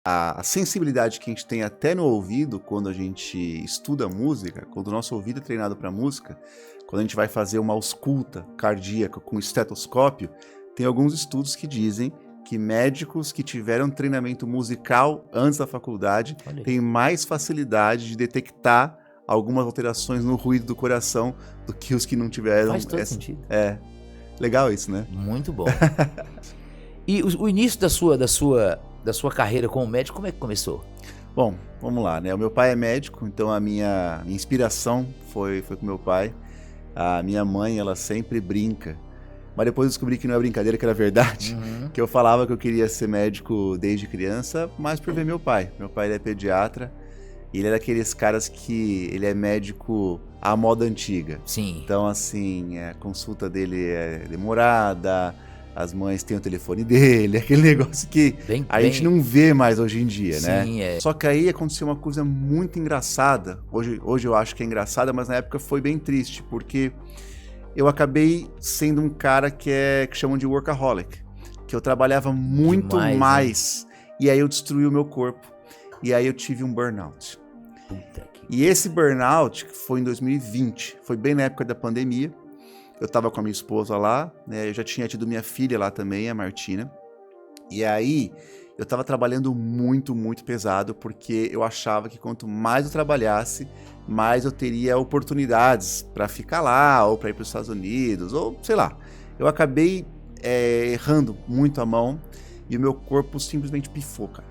a sensibilidade que a gente tem até no ouvido quando a gente estuda música, quando o nosso ouvido é treinado para música, quando a gente vai fazer uma ausculta cardíaca com estetoscópio, tem alguns estudos que dizem que médicos que tiveram treinamento musical antes da faculdade têm mais facilidade de detectar algumas alterações no ruído do coração do que os que não tiveram. Faz todo sentido. É, legal isso, né? Muito bom. E o início da sua carreira como médico, como é que começou? Bom, vamos lá, né? O meu pai é médico, então a minha inspiração foi com meu pai. A minha mãe, ela sempre brinca, mas depois eu descobri que não é brincadeira, que era verdade, que eu falava que eu queria ser médico desde criança, mas por ver meu pai. Meu pai, ele é pediatra, e ele é daqueles caras que ele é médico à moda antiga. Sim. Então, assim, a consulta dele é demorada, as mães têm o telefone dele, aquele negócio que a gente não vê mais hoje em dia, né? Sim, é. Só que aí aconteceu uma coisa muito engraçada. Hoje eu acho que é engraçada, mas na época foi bem triste, porque eu acabei sendo um cara que chamam de workaholic, que eu trabalhava muito mais, e aí eu destruí o meu corpo, e aí eu tive um burnout. E esse burnout foi em 2020, foi bem na época da pandemia. Eu tava com a minha esposa lá, né? Eu já tinha tido minha filha lá também, a Martina. E aí, eu tava trabalhando muito, muito pesado, porque eu achava que quanto mais eu trabalhasse, mais eu teria oportunidades para ficar lá, ou para ir para os Estados Unidos, ou sei lá. Eu acabei errando muito a mão e o meu corpo simplesmente pifou, cara.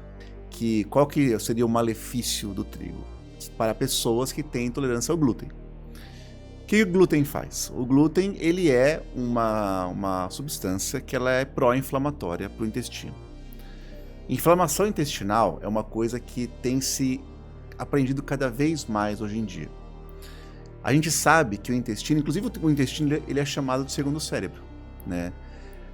Qual que seria o malefício do trigo? Para pessoas que têm intolerância ao glúten. O que o glúten faz? O glúten, ele é uma substância que ela é pró-inflamatória para o intestino. Inflamação intestinal é uma coisa que tem se aprendido cada vez mais hoje em dia. A gente sabe que o intestino, inclusive o intestino, ele é chamado de segundo cérebro, né?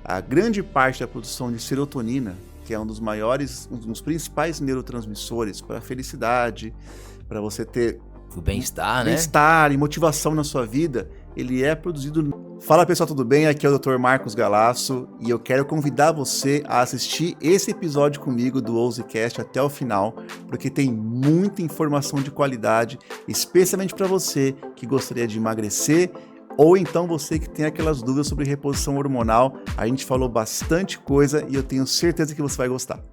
A grande parte da produção de serotonina, que é um dos principais neurotransmissores para a felicidade, para você ter o bem-estar, né? Bem-estar e motivação na sua vida, ele é produzido... Fala pessoal, tudo bem? Aqui é o Dr. Marcos Galasso e eu quero convidar você a assistir esse episódio comigo do OuseCast até o final, porque tem muita informação de qualidade, especialmente para você que gostaria de emagrecer ou então você que tem aquelas dúvidas sobre reposição hormonal. A gente falou bastante coisa e eu tenho certeza que você vai gostar.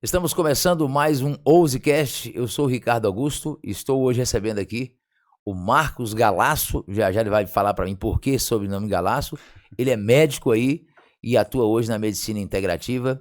Estamos começando mais um OuseCast. Eu sou o Ricardo Augusto e estou hoje recebendo aqui o Marcos Galasso. Já ele vai falar para mim por que sobrenome Galasso. Ele é médico aí e atua hoje na medicina integrativa.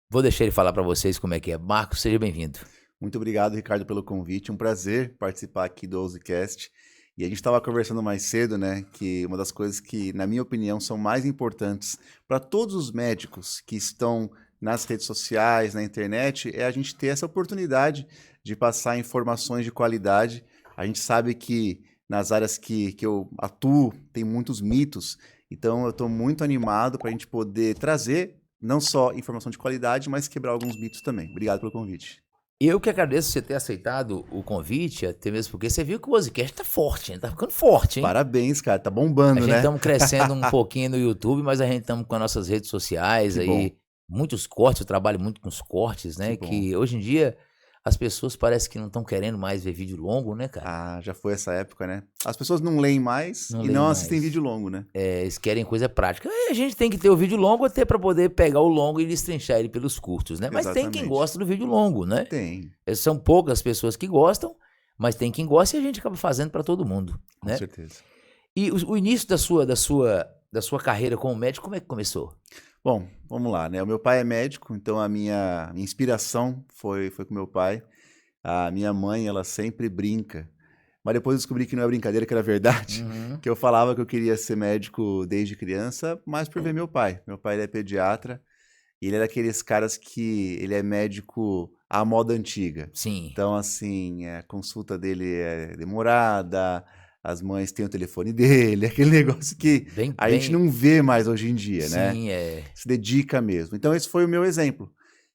Vou deixar ele falar para vocês como é que é. Marcos, seja bem-vindo. Muito obrigado, Ricardo, pelo convite. Um prazer participar aqui do OuseCast. E a gente estava conversando mais cedo, né, que uma das coisas que, na minha opinião, são mais importantes para todos os médicos que estão nas redes sociais, na internet, é a gente ter essa oportunidade de passar informações de qualidade. A gente sabe que nas áreas que eu atuo tem muitos mitos, então eu estou muito animado para a gente poder trazer não só informação de qualidade, mas quebrar alguns mitos também. Obrigado pelo convite. Eu que agradeço você ter aceitado o convite, até mesmo porque você viu que o OuseCast tá forte, hein? Tá ficando forte, hein? Parabéns, cara, tá bombando, né? A gente estamos crescendo um pouquinho no YouTube, mas a gente estamos com as nossas redes sociais aí, muitos cortes, eu trabalho muito com os cortes, né? Que hoje em dia as pessoas parecem que não estão querendo mais ver vídeo longo, né, cara? Ah, já foi essa época, né? As pessoas não leem mais e não assistem vídeo longo, né? Eles querem coisa prática. A gente tem que ter o vídeo longo até para poder pegar o longo e destrinchar ele pelos curtos, né? Mas tem quem gosta do vídeo longo, né? Tem. São poucas pessoas que gostam, mas tem quem gosta e a gente acaba fazendo para todo mundo, né? Com certeza. E o início da sua carreira como médico, como é que começou? Bom, vamos lá, né? O meu pai é médico, então a minha inspiração foi com meu pai. A minha mãe, ela sempre brinca, mas depois eu descobri que não é brincadeira, que era verdade, que eu falava que eu queria ser médico desde criança, mas por ver meu pai. Meu pai, ele é pediatra e ele é daqueles caras que ele é médico à moda antiga. Sim. Então, assim, a consulta dele é demorada, as mães têm o telefone dele, aquele negócio que a gente não vê mais hoje em dia, né? Sim, Se dedica mesmo. Então, esse foi o meu exemplo.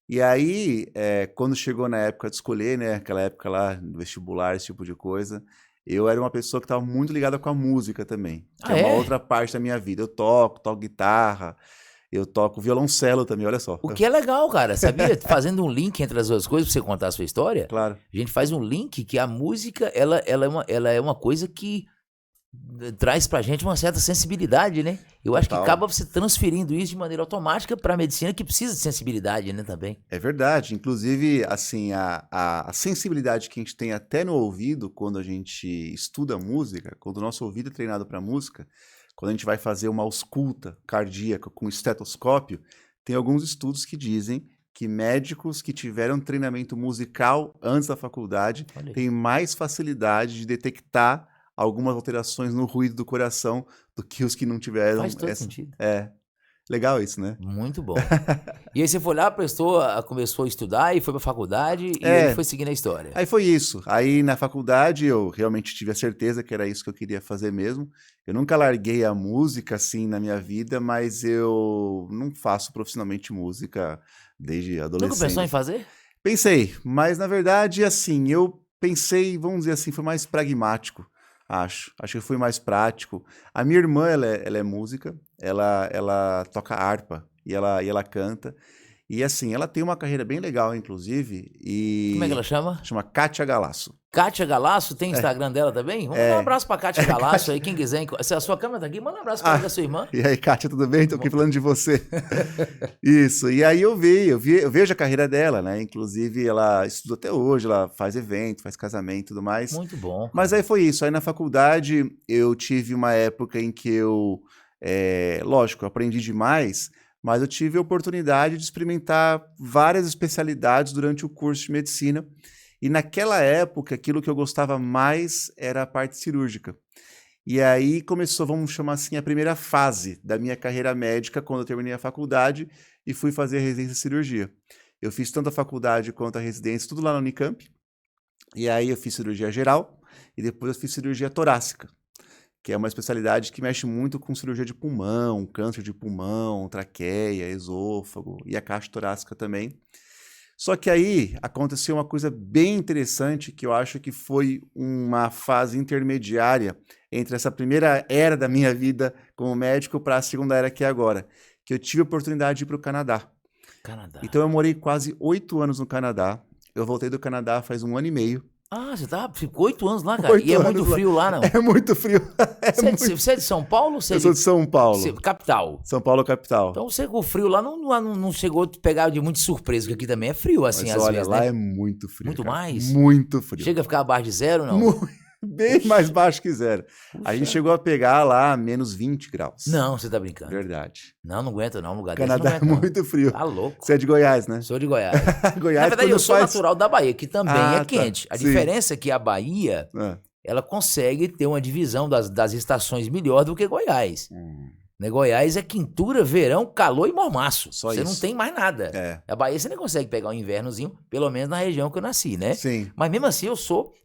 E aí, quando chegou na época de escolher, né, aquela época lá, do vestibular, esse tipo de coisa, eu era uma pessoa que estava muito ligada com a música também, que é uma outra parte da minha vida. Eu toco guitarra, Eu toco violoncelo também, olha só. O que é legal, cara, sabia? Fazendo um link entre as duas coisas, pra você contar a sua história, Claro. a gente faz um link que a música, ela é uma coisa que traz pra gente uma certa sensibilidade, né? Eu acho que Total. acaba você transferindo isso de maneira automática pra medicina, que precisa de sensibilidade, né, também. É verdade. Inclusive, assim, a sensibilidade que a gente tem até no ouvido quando a gente estuda música, quando o nosso ouvido é treinado para música, quando a gente vai fazer uma ausculta cardíaca com estetoscópio, tem alguns estudos que dizem que médicos que tiveram treinamento musical antes da faculdade Olha aí. têm mais facilidade de detectar algumas alterações no ruído do coração do que os que não tiveram. Faz todo sentido. É, legal isso, né? Muito bom. E aí você foi lá, começou a estudar e foi pra faculdade e É. aí foi seguindo a história. Aí foi isso. Aí na faculdade eu realmente tive a certeza que era isso que eu queria fazer mesmo. Eu nunca larguei a música assim na minha vida, mas eu não faço profissionalmente música desde adolescente. Nunca pensou em fazer? Pensei, mas na verdade, assim, eu pensei, vamos dizer assim, foi mais pragmático, acho. Acho que foi mais prático. A minha irmã, ela é música, ela toca harpa e ela canta. E assim, ela tem uma carreira bem legal, inclusive, e... Como é que ela chama? Chama Kátia Galasso. Kátia Galasso, tem Instagram dela também? Vamos dar um abraço pra Kátia Galasso aí, quem quiser. Se a sua câmera tá aqui, manda um abraço pra ela, da sua irmã. E aí, Kátia, tudo bem? Tô aqui falando de você. Isso, e aí eu vejo a carreira dela, né? Inclusive, ela estuda até hoje, ela faz evento, faz casamento e tudo mais. Muito bom. Mas aí foi isso. Aí na faculdade eu tive uma época em que lógico, eu aprendi demais, mas eu tive a oportunidade de experimentar várias especialidades durante o curso de medicina. E naquela época, aquilo que eu gostava mais era a parte cirúrgica. E aí começou, vamos chamar assim, a primeira fase da minha carreira médica, quando eu terminei a faculdade e fui fazer a residência de cirurgia. Eu fiz tanto a faculdade quanto a residência, tudo lá na Unicamp. E aí eu fiz cirurgia geral e depois eu fiz cirurgia torácica, que é uma especialidade que mexe muito com cirurgia de pulmão, câncer de pulmão, traqueia, esôfago e a caixa torácica também. Só que aí aconteceu uma coisa bem interessante que eu acho que foi uma fase intermediária entre essa primeira era da minha vida como médico para a segunda era que é agora, que eu tive a oportunidade de ir para o Canadá. Canadá. Então eu morei quase 8 anos no Canadá, eu voltei do Canadá faz 1 ano e meio. Ah, ficou 8 anos lá, cara. E é muito frio lá, não? É muito frio. Você é de São Paulo? Eu sou de São Paulo. Capital. São Paulo, capital. Então você com o frio lá não chegou a te pegar de muito surpresa, porque aqui também é frio, assim, Mas às olha, vezes, lá né? é muito frio. Muito cara. mais? Muito frio. Chega a ficar abaixo de zero, não? Bem mais baixo que zero. A gente Puxa. chegou a pegar lá menos 20 graus. Não, você tá brincando. Verdade. Não aguento não, um lugar Canadá desse é não aguento, muito frio. não. Tá louco. Você é de Goiás, né? Sou de Goiás. Goiás, Na verdade, eu quando sou faz... natural da Bahia, que também Ah, é tá. quente. A Sim. diferença é que a Bahia, Ah. ela consegue ter uma divisão das estações melhor do que Goiás. Né? Goiás é quintura, verão, calor e mormaço. Só você não isso. tem mais nada. É. A Bahia você nem consegue pegar um invernozinho, pelo menos na região que eu nasci, né? Sim, Mas mesmo assim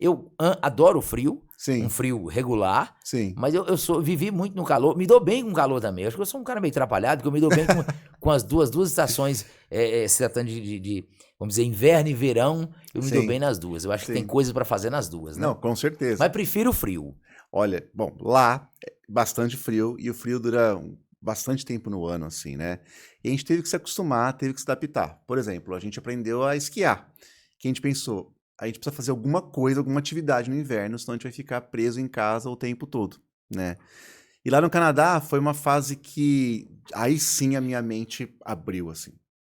eu adoro o frio, sim, um frio regular, sim. mas eu vivi muito no calor, me dou bem com calor também. Acho que eu sou um cara meio atrapalhado, que eu me dou bem com as duas estações, se tratando de, vamos dizer, inverno e verão, eu me dou Sim. bem nas duas. Eu acho que Sim. tem coisas pra fazer nas duas, né? Não, com certeza. Mas prefiro o frio. Olha, bom, lá é bastante frio e o frio dura bastante tempo no ano, assim, né? E a gente teve que se acostumar, teve que se adaptar. Por exemplo, a gente aprendeu a esquiar. Que a gente pensou, a gente precisa fazer alguma coisa, alguma atividade no inverno, senão a gente vai ficar preso em casa o tempo todo, né? E lá no Canadá foi uma fase que aí sim a minha mente abriu, assim,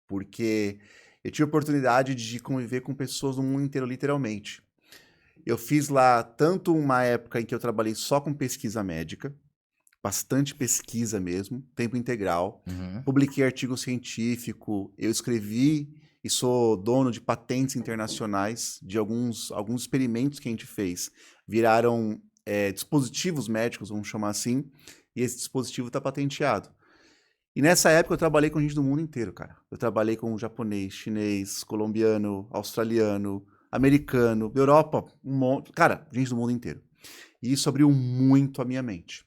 porque eu tive a oportunidade de conviver com pessoas do mundo inteiro, literalmente. Eu fiz lá tanto uma época em que eu trabalhei só com pesquisa médica, bastante pesquisa mesmo, tempo integral. Uhum. Publiquei artigo científico, eu escrevi e sou dono de patentes internacionais de alguns experimentos que a gente fez. Viraram dispositivos médicos, vamos chamar assim, e esse dispositivo está patenteado. E nessa época eu trabalhei com gente do mundo inteiro, cara. Eu trabalhei com japonês, chinês, colombiano, australiano, americano, Europa, um monte, cara, gente do mundo inteiro. E isso abriu muito a minha mente.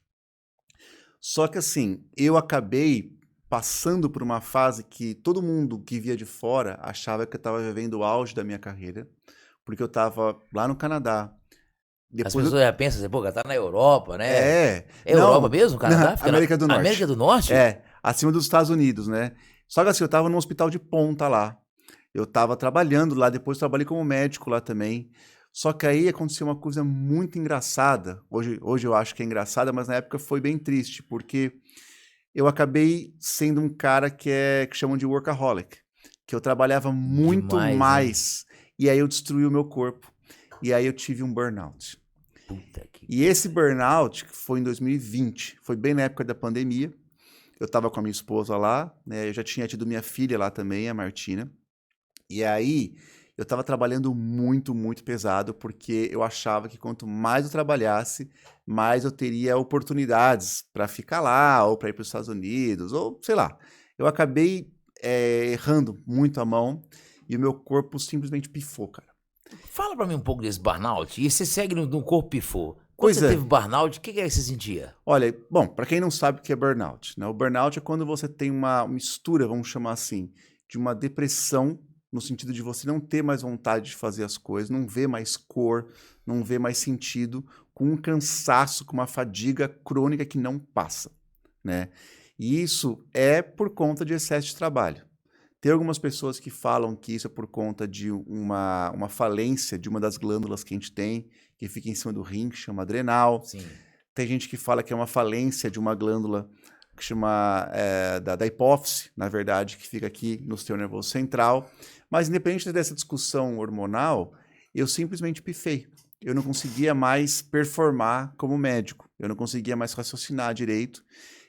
Só que assim, eu acabei passando por uma fase que todo mundo que via de fora achava que eu estava vivendo o auge da minha carreira, porque eu estava lá no Canadá. As pessoas já pensam assim, pô, tá na Europa, né? É É Europa mesmo, Canadá? América do Norte. América do Norte? É. acima dos Estados Unidos, né? Só que assim, eu tava num hospital de ponta lá. Eu tava trabalhando lá, depois trabalhei como médico lá também. Só que aí aconteceu uma coisa muito engraçada. Hoje eu acho que é engraçada, mas na época foi bem triste, porque eu acabei sendo um cara que chamam de workaholic, que eu trabalhava muito Demais, hein? mais, e aí eu destruí o meu corpo. E aí eu tive um burnout. Puta que E esse burnout que foi em 2020, foi bem na época da pandemia. Eu estava com a minha esposa lá, né? Eu já tinha tido minha filha lá também, a Martina. E aí eu estava trabalhando muito, muito pesado, porque eu achava que quanto mais eu trabalhasse, mais eu teria oportunidades para ficar lá, ou para ir para os Estados Unidos, ou sei lá. Eu acabei errando muito a mão e o meu corpo simplesmente pifou, cara. Fala pra mim um pouco desse burnout. E você segue no corpo pifou. Quando Pois você é. teve burnout, o que é que você sentia? Olha, bom, para quem não sabe o que é burnout, né? O burnout é quando você tem uma mistura, vamos chamar assim, de uma depressão, no sentido de você não ter mais vontade de fazer as coisas, não ver mais cor, não ver mais sentido, com um cansaço, com uma fadiga crônica que não passa, né? E isso é por conta de excesso de trabalho. Tem algumas pessoas que falam que isso é por conta de uma falência de uma das glândulas que a gente tem, que fica em cima do rim, que chama adrenal. Sim. Tem gente que fala que é uma falência de uma glândula que chama da hipófise, na verdade, que fica aqui no sistema nervoso central. Mas independente dessa discussão hormonal, eu simplesmente pifei. Eu não conseguia mais performar como médico. Eu não conseguia mais raciocinar direito.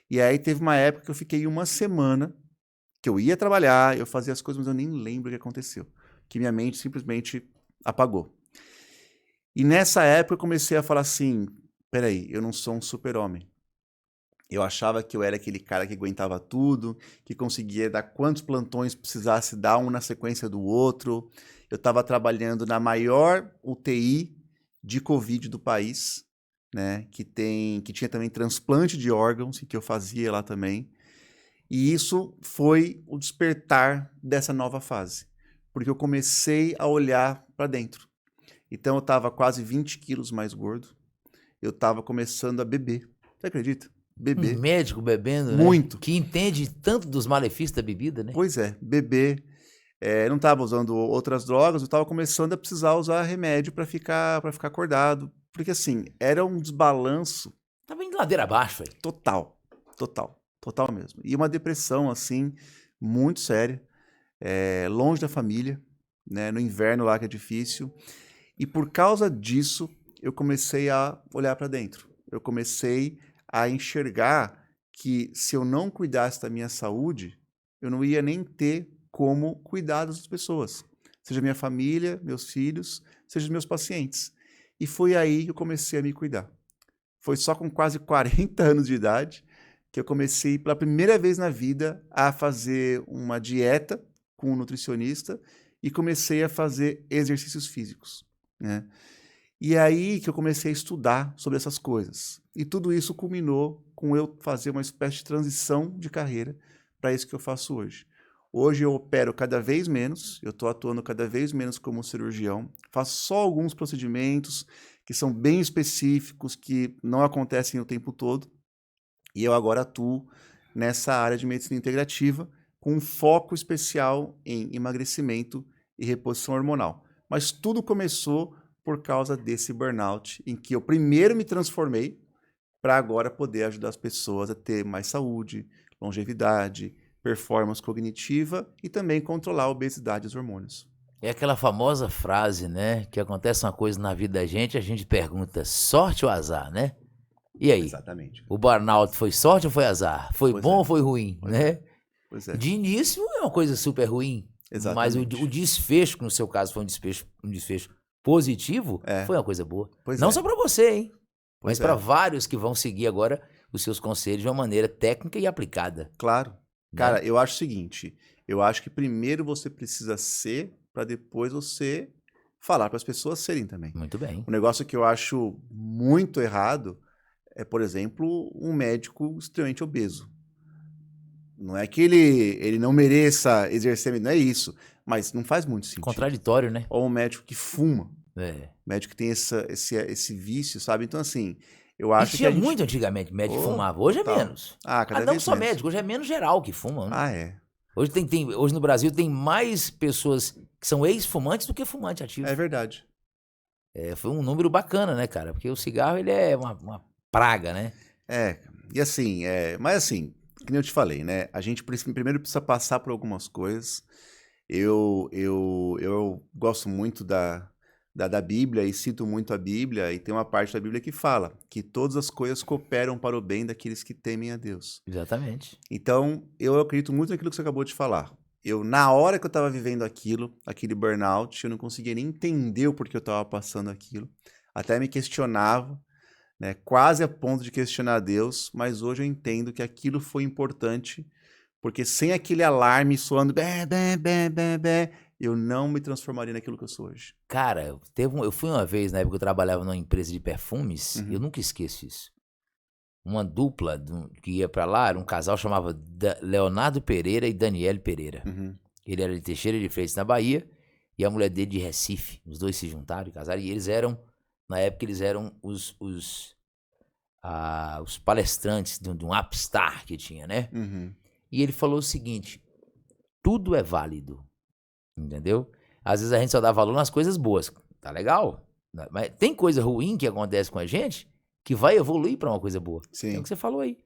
E aí teve uma época que eu fiquei uma semana que eu ia trabalhar, eu fazia as coisas, mas eu nem lembro o que aconteceu. Que minha mente simplesmente apagou. E nessa época eu comecei a falar assim, peraí, eu não sou um super-homem. Eu achava que eu era aquele cara que aguentava tudo, que conseguia dar quantos plantões precisasse dar um na sequência do outro. Eu estava trabalhando na maior UTI de Covid do país, né? Que tinha também transplante de órgãos, e que eu fazia lá também. E isso foi o despertar dessa nova fase, porque eu comecei a olhar para dentro. Então eu estava quase 20 quilos mais gordo, eu estava começando a beber. Você acredita? Um Beber. médico bebendo, né? Muito. Que entende tanto dos malefícios da bebida, né? Pois é, beber. Eu não estava usando outras drogas, eu estava começando a precisar usar remédio para ficar acordado. Porque assim, era um desbalanço Tava indo ladeira abaixo, velho. total, total mesmo. E uma depressão, assim, muito séria, longe da família, né, no inverno lá que é difícil. E por causa disso, eu comecei a olhar para dentro. Eu comecei a enxergar que se eu não cuidasse da minha saúde, eu não ia nem ter como cuidar das pessoas. Seja minha família, meus filhos, seja os meus pacientes. E foi aí que eu comecei a me cuidar. Foi só com quase 40 anos de idade que eu comecei, pela primeira vez na vida, a fazer uma dieta com um nutricionista e comecei a fazer exercícios físicos, né? E aí que eu comecei a estudar sobre essas coisas. E tudo isso culminou com eu fazer uma espécie de transição de carreira para isso que eu faço hoje. Hoje eu opero cada vez menos, eu estou atuando cada vez menos como cirurgião, faço só alguns procedimentos que são bem específicos, que não acontecem o tempo todo, e eu agora atuo nessa área de medicina integrativa com um foco especial em emagrecimento e reposição hormonal. Mas tudo começou por causa desse burnout, em que eu primeiro me transformei para agora poder ajudar as pessoas a ter mais saúde, longevidade, performance cognitiva e também controlar a obesidade e os hormônios. É aquela famosa frase, né? Que acontece uma coisa na vida da gente, a gente pergunta sorte ou azar, né? E aí? Exatamente. O burnout foi sorte ou foi azar? Foi Pois bom é. ou foi ruim, Pois né? é. Pois é. De início é uma coisa super ruim, mas o Exatamente. desfecho, que no seu caso foi um desfecho positivo, É. foi uma coisa boa. Pois Não é. só pra você, hein? Mas Pois pra é. vários que vão seguir agora os seus conselhos de uma maneira técnica e aplicada. Claro. né? Cara, eu acho o seguinte, eu acho que primeiro você precisa ser para depois você falar para as pessoas serem também. Muito bem. Um negócio que eu acho muito errado é, por exemplo, um médico extremamente obeso. Não é que ele não mereça exercer, não é isso, mas não faz muito sentido. Contraditório, né? Ou um médico que fuma, É. médico que tem esse vício, sabe? Então, assim, Eu E acho que tinha a gente... muito antigamente médico que Oh, fumava. Hoje é total. menos. Cada Não vez só menos. médico, hoje é menos geral que fuma, né? É. Hoje, hoje no Brasil tem mais pessoas que são ex-fumantes do que fumante ativo. É verdade. Foi um número bacana, né, cara? Porque o cigarro, ele é uma praga, né? E assim, mas assim, que nem eu te falei, né? A gente primeiro precisa passar por algumas coisas. Eu gosto muito da Bíblia e cito muito a Bíblia, e tem uma parte da Bíblia que fala que todas as coisas cooperam para o bem daqueles que temem a Deus. Exatamente. Então, eu acredito muito naquilo que você acabou de falar. Na hora que eu estava vivendo aquilo, aquele burnout, eu não conseguia nem entender o porquê eu estava passando aquilo. Até me questionava, né, quase a ponto de questionar Deus, mas hoje eu entendo que aquilo foi importante, porque sem aquele alarme soando bé, bé, bé, bé, bé, eu não me transformaria naquilo que eu sou hoje. Cara, eu fui uma vez, na época que eu trabalhava numa empresa de perfumes, eu Uhum. nunca esqueço isso. Uma dupla que ia pra lá, era um casal chamava Leonardo Pereira e Daniele Pereira. Uhum. Ele era de Teixeira de Freitas, na Bahia, e a mulher dele de Recife. Os dois se juntaram e casaram, e eles eram, na época, eles eram os palestrantes de um Upstar que tinha, né? Uhum. E ele falou o seguinte: tudo é válido, entendeu? Às vezes a gente só dá valor nas coisas boas, tá legal? Mas tem coisa ruim que acontece com a gente que vai evoluir para uma coisa boa. Sim. É o que você falou aí.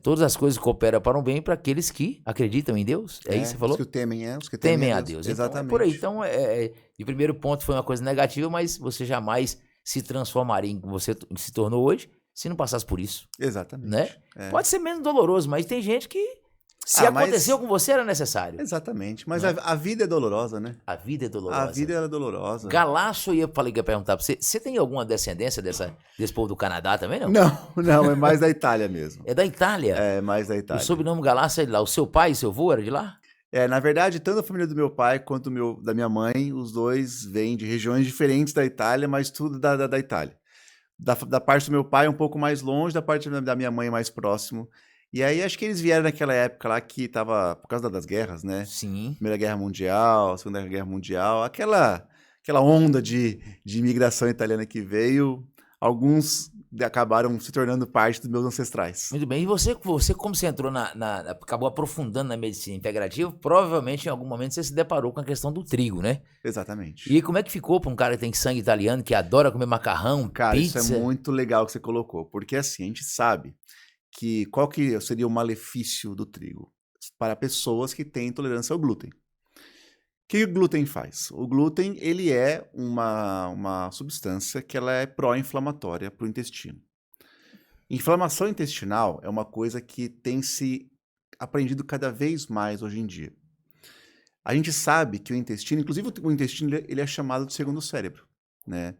Todas as coisas cooperam para um bem para aqueles que acreditam em Deus. É isso que você falou? Os que temem, os que Temem a Deus. Exatamente. Então, é por aí. Então, de primeiro ponto foi uma coisa negativa, mas você jamais se transformaria em que você se tornou hoje se não passasse por isso. Exatamente. Né? Pode ser menos doloroso, mas tem gente que, se aconteceu com você, era necessário. Exatamente. Mas Né? a vida é dolorosa, né? A vida é dolorosa. A vida é dolorosa. Galaço, falei que ia perguntar pra você, você tem alguma descendência desse povo do Canadá também, não? Não, é mais da Itália mesmo. É da Itália? É mais da Itália. O sobrenome Galaço é de lá. O seu pai e seu avô era de lá? Na verdade, tanto a família do meu pai quanto da minha mãe, os dois vêm de regiões diferentes da Itália, mas tudo da Itália. Da parte do meu pai um pouco mais longe, da parte da minha mãe mais próximo. E aí acho que eles vieram naquela época lá que tava por causa das guerras, né? Sim. Primeira Guerra Mundial, Segunda Guerra Mundial, aquela onda de imigração italiana que veio, alguns acabaram se tornando parte dos meus ancestrais. Muito bem. E você como você entrou acabou aprofundando na medicina integrativa, provavelmente em algum momento você se deparou com a questão do trigo, né? Exatamente. E como é que ficou para um cara que tem sangue italiano, que adora comer macarrão, cara, pizza? Isso é muito legal que você colocou, porque assim, a gente sabe que qual que seria o malefício do trigo? Para pessoas que têm intolerância ao glúten. O que o glúten faz? O glúten, ele é uma substância que ela é pró-inflamatória para o intestino. Inflamação intestinal é uma coisa que tem se aprendido cada vez mais hoje em dia. A gente sabe que o intestino, inclusive o intestino, ele é chamado de segundo cérebro, né?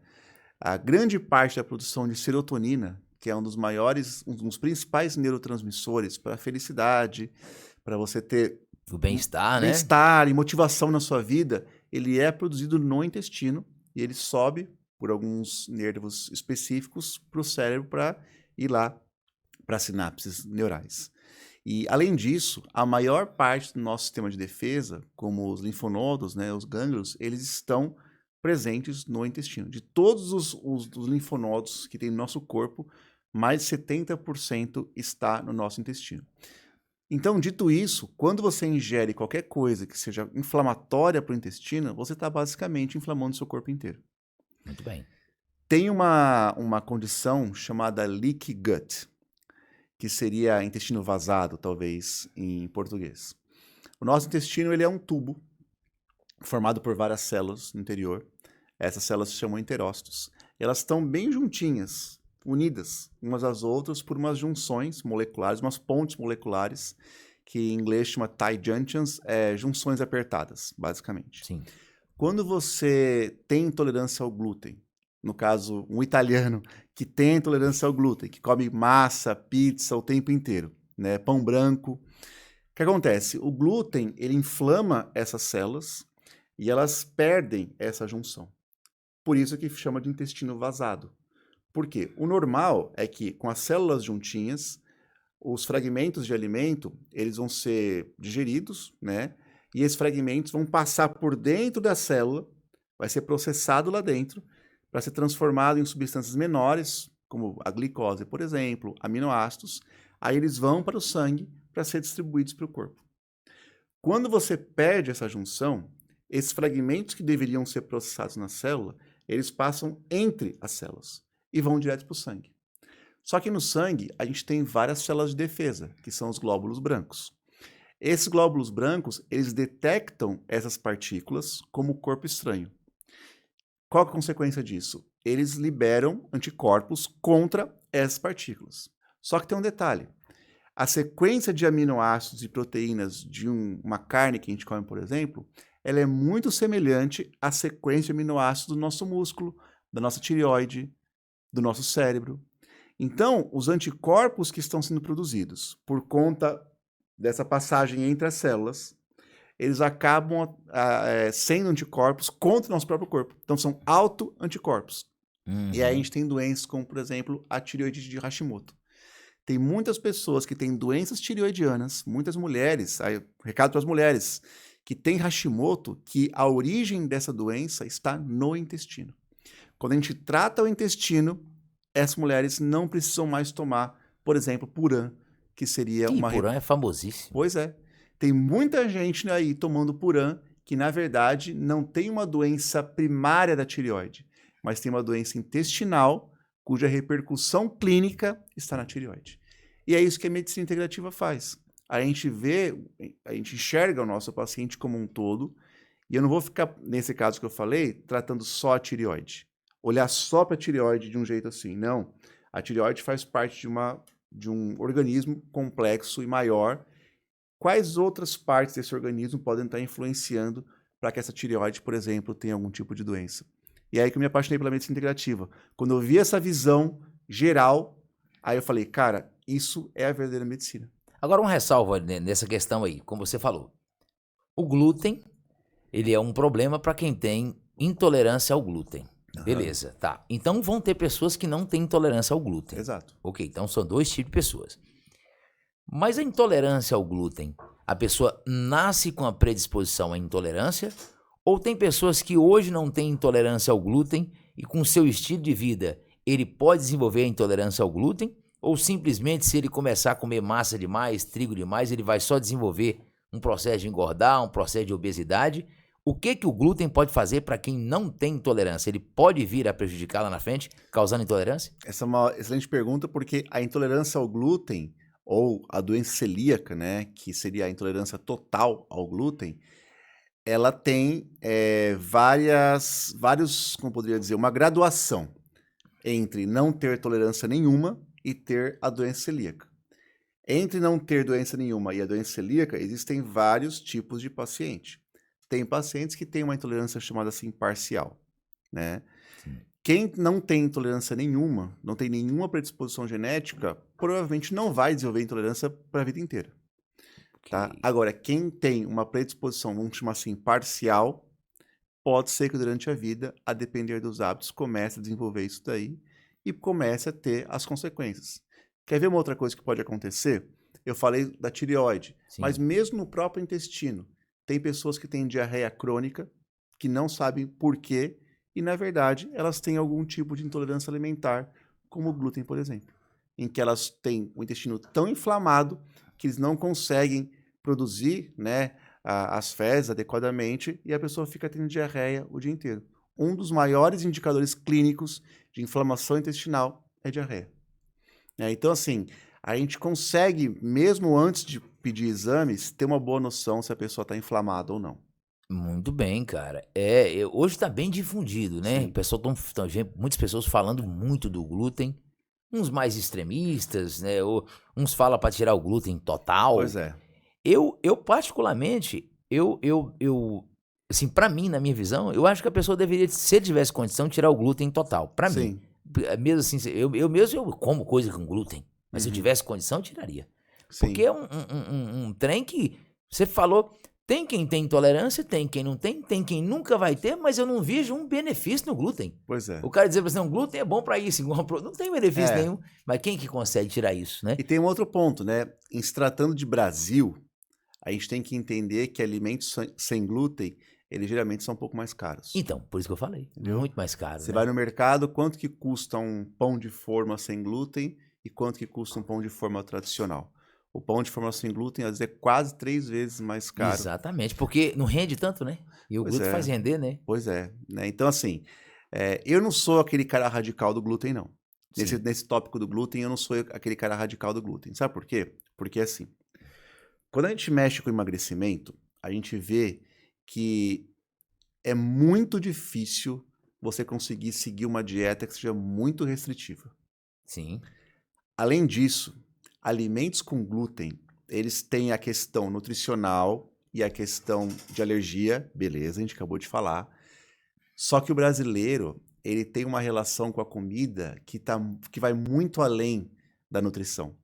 A grande parte da produção de serotonina, que é um dos principais neurotransmissores para a felicidade, para você ter o bem-estar, né? Bem-estar e motivação na sua vida, ele é produzido no intestino e ele sobe por alguns nervos específicos para o cérebro para ir lá para as sinapses neurais. E, além disso, a maior parte do nosso sistema de defesa, como os linfonodos, né, os gânglios, eles estão presentes no intestino. De todos os linfonodos que tem no nosso corpo, mais de 70% está no nosso intestino. Então, dito isso, quando você ingere qualquer coisa que seja inflamatória para o intestino, você está basicamente inflamando o seu corpo inteiro. Muito bem. Tem uma condição chamada leaky gut, que seria intestino vazado, talvez, em português. O nosso intestino ele é um tubo formado por várias células no interior. Essas células se chamam enterócitos. Elas estão bem juntinhas, unidas umas às outras por umas junções moleculares, umas pontes moleculares, que em inglês chama tight junctions, junções apertadas, basicamente. Sim. Quando você tem intolerância ao glúten, no caso, um italiano que tem intolerância ao glúten, que come massa, pizza o tempo inteiro, né, pão branco, o que acontece? O glúten, ele inflama essas células e elas perdem essa junção. Por isso que chama de intestino vazado. Por quê? O normal é que com as células juntinhas, os fragmentos de alimento, eles vão ser digeridos, né? E esses fragmentos vão passar por dentro da célula, vai ser processado lá dentro, para ser transformado em substâncias menores, como a glicose, por exemplo, aminoácidos, aí eles vão para o sangue para ser distribuídos para o corpo. Quando você perde essa junção, esses fragmentos que deveriam ser processados na célula, eles passam entre as células e vão direto para o sangue. Só que no sangue, a gente tem várias células de defesa, que são os glóbulos brancos. Esses glóbulos brancos, eles detectam essas partículas como corpo estranho. Qual é a consequência disso? Eles liberam anticorpos contra essas partículas. Só que tem um detalhe. A sequência de aminoácidos e proteínas de uma carne que a gente come, por exemplo, ela é muito semelhante à sequência de aminoácidos do nosso músculo, da nossa tireoide, do nosso cérebro. Então, os anticorpos que estão sendo produzidos por conta dessa passagem entre as células, eles acabam sendo anticorpos contra o nosso próprio corpo. Então, são auto-anticorpos. E aí a gente tem doenças como, por exemplo, a tireoide de Hashimoto. Tem muitas pessoas que têm doenças tireoidianas, muitas mulheres, aí, recado para as mulheres, que têm Hashimoto, que a origem dessa doença está no intestino. Quando a gente trata o intestino, essas mulheres não precisam mais tomar, por exemplo, Puran, que seria uma... Puran é famosíssimo. Pois é. Tem muita gente aí tomando Puran que, na verdade, não tem uma doença primária da tireoide, mas tem uma doença intestinal cuja repercussão clínica está na tireoide. E é isso que a medicina integrativa faz. A gente enxerga o nosso paciente como um todo, e eu não vou ficar, nesse caso que eu falei, tratando só a tireoide. Olhar só para a tireoide de um jeito assim. Não. A tireoide faz parte de um organismo complexo e maior. Quais outras partes desse organismo podem estar influenciando para que essa tireoide, por exemplo, tenha algum tipo de doença? E aí que eu me apaixonei pela medicina integrativa. Quando eu vi essa visão geral, aí eu falei, cara, isso é a verdadeira medicina. Agora, uma ressalva nessa questão aí, como você falou. O glúten, ele é um problema para quem tem intolerância ao glúten. Beleza, tá. Então vão ter pessoas que não têm intolerância ao glúten. Exato. Ok, então são dois tipos de pessoas. Mas a intolerância ao glúten, a pessoa nasce com a predisposição à intolerância? Ou tem pessoas que hoje não têm intolerância ao glúten e com seu estilo de vida ele pode desenvolver a intolerância ao glúten? Ou simplesmente se ele começar a comer massa demais, trigo demais, ele vai só desenvolver um processo de engordar, um processo de obesidade? O que o glúten pode fazer para quem não tem intolerância? Ele pode vir a prejudicar lá na frente, causando intolerância? Essa é uma excelente pergunta, porque a intolerância ao glúten, ou a doença celíaca, né, que seria a intolerância total ao glúten, ela tem como poderia dizer, uma graduação entre não ter tolerância nenhuma e ter a doença celíaca. Entre não ter doença nenhuma e a doença celíaca, existem vários tipos de paciente. Tem pacientes que têm uma intolerância chamada assim parcial, né? Sim. Quem não tem intolerância nenhuma, não tem nenhuma predisposição genética, provavelmente não vai desenvolver intolerância para a vida inteira. Tá? Agora, quem tem uma predisposição, vamos chamar assim, parcial, pode ser que durante a vida, a depender dos hábitos, comece a desenvolver isso daí e comece a ter as consequências. Quer ver uma outra coisa que pode acontecer? Eu falei da tireoide, mas mesmo no próprio intestino, tem pessoas que têm diarreia crônica, que não sabem por quê, e na verdade elas têm algum tipo de intolerância alimentar, como o glúten, por exemplo, em que elas têm o intestino tão inflamado que eles não conseguem produzir, né, as fezes adequadamente e a pessoa fica tendo diarreia o dia inteiro. Um dos maiores indicadores clínicos de inflamação intestinal é diarreia. Então, assim, a gente consegue, mesmo antes de pedir exames, ter uma boa noção se a pessoa está inflamada ou não. Muito bem, cara. Hoje está bem difundido, né? Muitas pessoas falando muito do glúten. Uns mais extremistas, né? Uns falam para tirar o glúten total. Pois é. Eu particularmente, assim, para mim, na minha visão, eu acho que a pessoa deveria, se ele tivesse condição, tirar o glúten total. Para mim. Mesmo assim, eu como coisa com glúten, mas se eu tivesse condição, eu tiraria. Sim. Porque é um trem que você falou, tem quem tem intolerância, tem quem não tem quem nunca vai ter, mas eu não vejo um benefício no glúten. Pois é. O cara dizer assim, o glúten é bom para isso, não tem benefício nenhum, mas quem que consegue tirar isso, né? E tem um outro ponto, né? Em se tratando de Brasil, a gente tem que entender que alimentos sem glúten eles geralmente são um pouco mais caros. Então, por isso que eu falei. Entendeu? Muito mais caro. Você né? vai no mercado, quanto que custa um pão de forma sem glúten e quanto que custa um pão de forma tradicional? O pão de forma sem glúten, às vezes, é quase 3 vezes mais caro. Exatamente, porque não rende tanto, né? E o Pois glúten é. faz render, né? Pois é, né? Então, assim, eu não sou aquele cara radical do glúten, não. Sim. Nesse tópico do glúten, eu não sou aquele cara radical do glúten. Sabe por quê? Porque, assim, quando a gente mexe com emagrecimento, a gente vê que é muito difícil você conseguir seguir uma dieta que seja muito restritiva. Sim. Além disso, alimentos com glúten, eles têm a questão nutricional e a questão de alergia, beleza, a gente acabou de falar. Só que o brasileiro, ele tem uma relação com a comida que vai muito além da nutrição.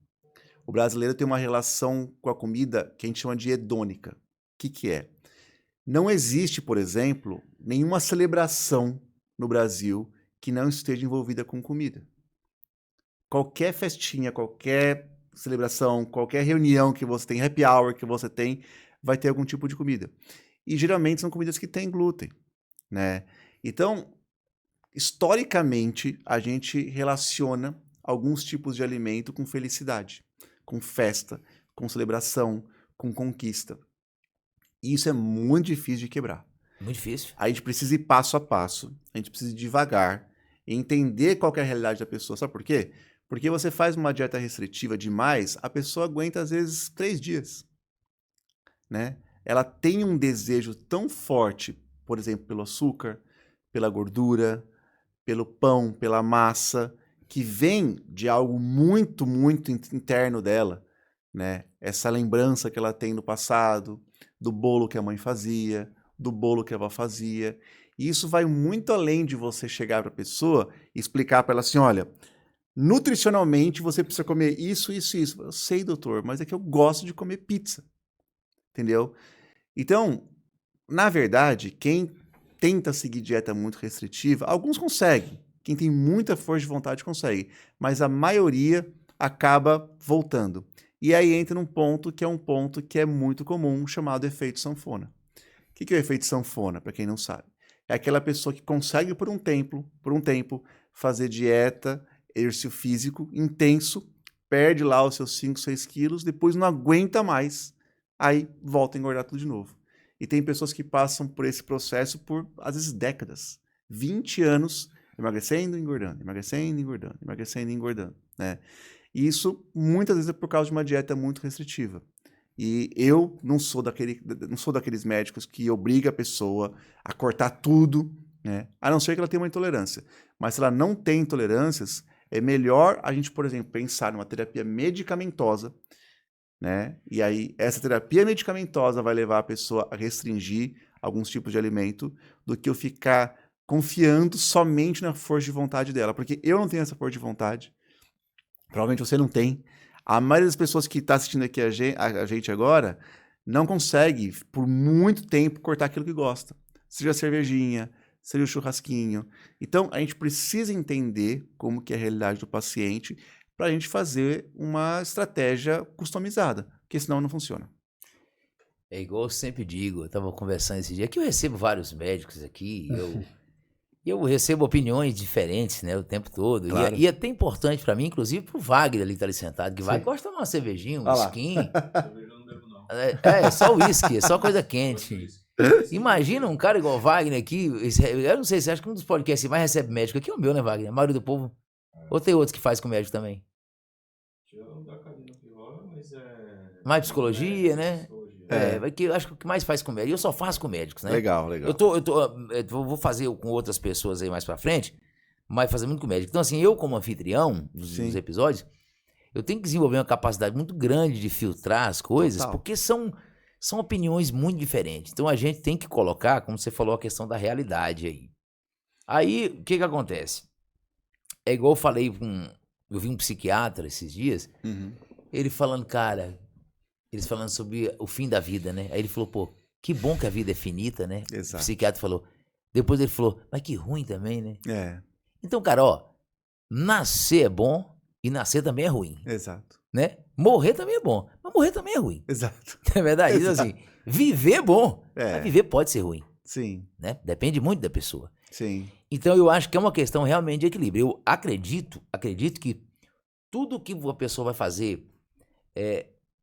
O brasileiro tem uma relação com a comida que a gente chama de hedônica. O que é? Não existe, por exemplo, nenhuma celebração no Brasil que não esteja envolvida com comida. Qualquer festinha, qualquer celebração, qualquer reunião que você tem, happy hour que você tem, vai ter algum tipo de comida. E geralmente são comidas que têm glúten, né? Então, historicamente, a gente relaciona alguns tipos de alimento com felicidade, com festa, com celebração, com conquista. E isso é muito difícil de quebrar. Muito difícil. A gente precisa ir passo a passo, a gente precisa ir devagar, e entender qual que é a realidade da pessoa. Sabe por quê? Porque você faz uma dieta restritiva demais, a pessoa aguenta às vezes 3 dias, né? Ela tem um desejo tão forte, por exemplo, pelo açúcar, pela gordura, pelo pão, pela massa, que vem de algo muito, muito interno dela, né? Essa lembrança que ela tem do passado, do bolo que a mãe fazia, do bolo que a avó fazia. E isso vai muito além de você chegar para a pessoa e explicar para ela assim, olha, nutricionalmente você precisa comer isso, isso, isso. Eu sei, doutor, mas é que eu gosto de comer pizza. Entendeu? Então, na verdade, quem tenta seguir dieta muito restritiva, alguns conseguem. Quem tem muita força de vontade consegue. Mas a maioria acaba voltando. E aí entra num ponto que é muito comum, chamado efeito sanfona. O que é o efeito sanfona, para quem não sabe? É aquela pessoa que consegue por um tempo fazer dieta, exercício físico intenso, perde lá os seus 5, 6 quilos, depois não aguenta mais, aí volta a engordar tudo de novo. E tem pessoas que passam por esse processo por, às vezes, décadas. 20 anos emagrecendo, engordando, emagrecendo, engordando, emagrecendo, engordando, né? E isso, muitas vezes, é por causa de uma dieta muito restritiva. E eu não sou daqueles médicos que obriga a pessoa a cortar tudo, né? A não ser que ela tenha uma intolerância. Mas se ela não tem intolerâncias, é melhor a gente, por exemplo, pensar numa terapia medicamentosa, né? E aí, essa terapia medicamentosa vai levar a pessoa a restringir alguns tipos de alimento, do que eu ficar confiando somente na força de vontade dela. Porque eu não tenho essa força de vontade. Provavelmente você não tem. A maioria das pessoas que está assistindo aqui a gente agora não consegue, por muito tempo, cortar aquilo que gosta. Seja a cervejinha, seja o churrasquinho. Então, a gente precisa entender como que é a realidade do paciente para a gente fazer uma estratégia customizada, porque senão não funciona. É igual eu sempre digo, eu estava conversando esse dia, que eu recebo vários médicos aqui, eu recebo opiniões diferentes, né, o tempo todo. Claro. E é até importante para mim, inclusive pro Wagner ali que tá ali sentado, que vai gosta de tomar uma cervejinha, um whisky. Cerveja eu não bebo, não. É só uísque, é só coisa quente. Imagina um cara igual o Wagner aqui, eu não sei, você acha que um dos podcasts que mais recebe médico aqui é o meu, né, Wagner? A maioria do povo. Ou tem outros que faz com médico também? Tinha o da Karina que rola, mas é... Mais psicologia, né? Psicologia. Que eu acho que o que mais faz com médico, eu só faço com médicos, né? Legal, legal. Eu vou fazer com outras pessoas aí mais pra frente, mas fazer muito com médico. Então, assim, eu como anfitrião dos episódios, eu tenho que desenvolver uma capacidade muito grande de filtrar as coisas, Total. porque são opiniões muito diferentes. Então, a gente tem que colocar, como você falou, a questão da realidade aí. Aí, o que acontece? É igual eu falei eu vi um psiquiatra esses dias, ele falando, cara, eles falando sobre o fim da vida, né? Aí ele falou, pô, que bom que a vida é finita, né? Exato. O psiquiatra falou. Depois ele falou, mas que ruim também, né? É, Então, cara, ó, nascer é bom e nascer também é ruim, exato. né? Morrer também é bom, mas morrer também é ruim. Exato. É verdade? Então, assim, viver é bom, É. mas viver pode ser ruim. Sim, né? Depende muito da pessoa. sim, Então eu acho que é uma questão realmente de equilíbrio. Eu acredito que tudo que a pessoa vai fazer,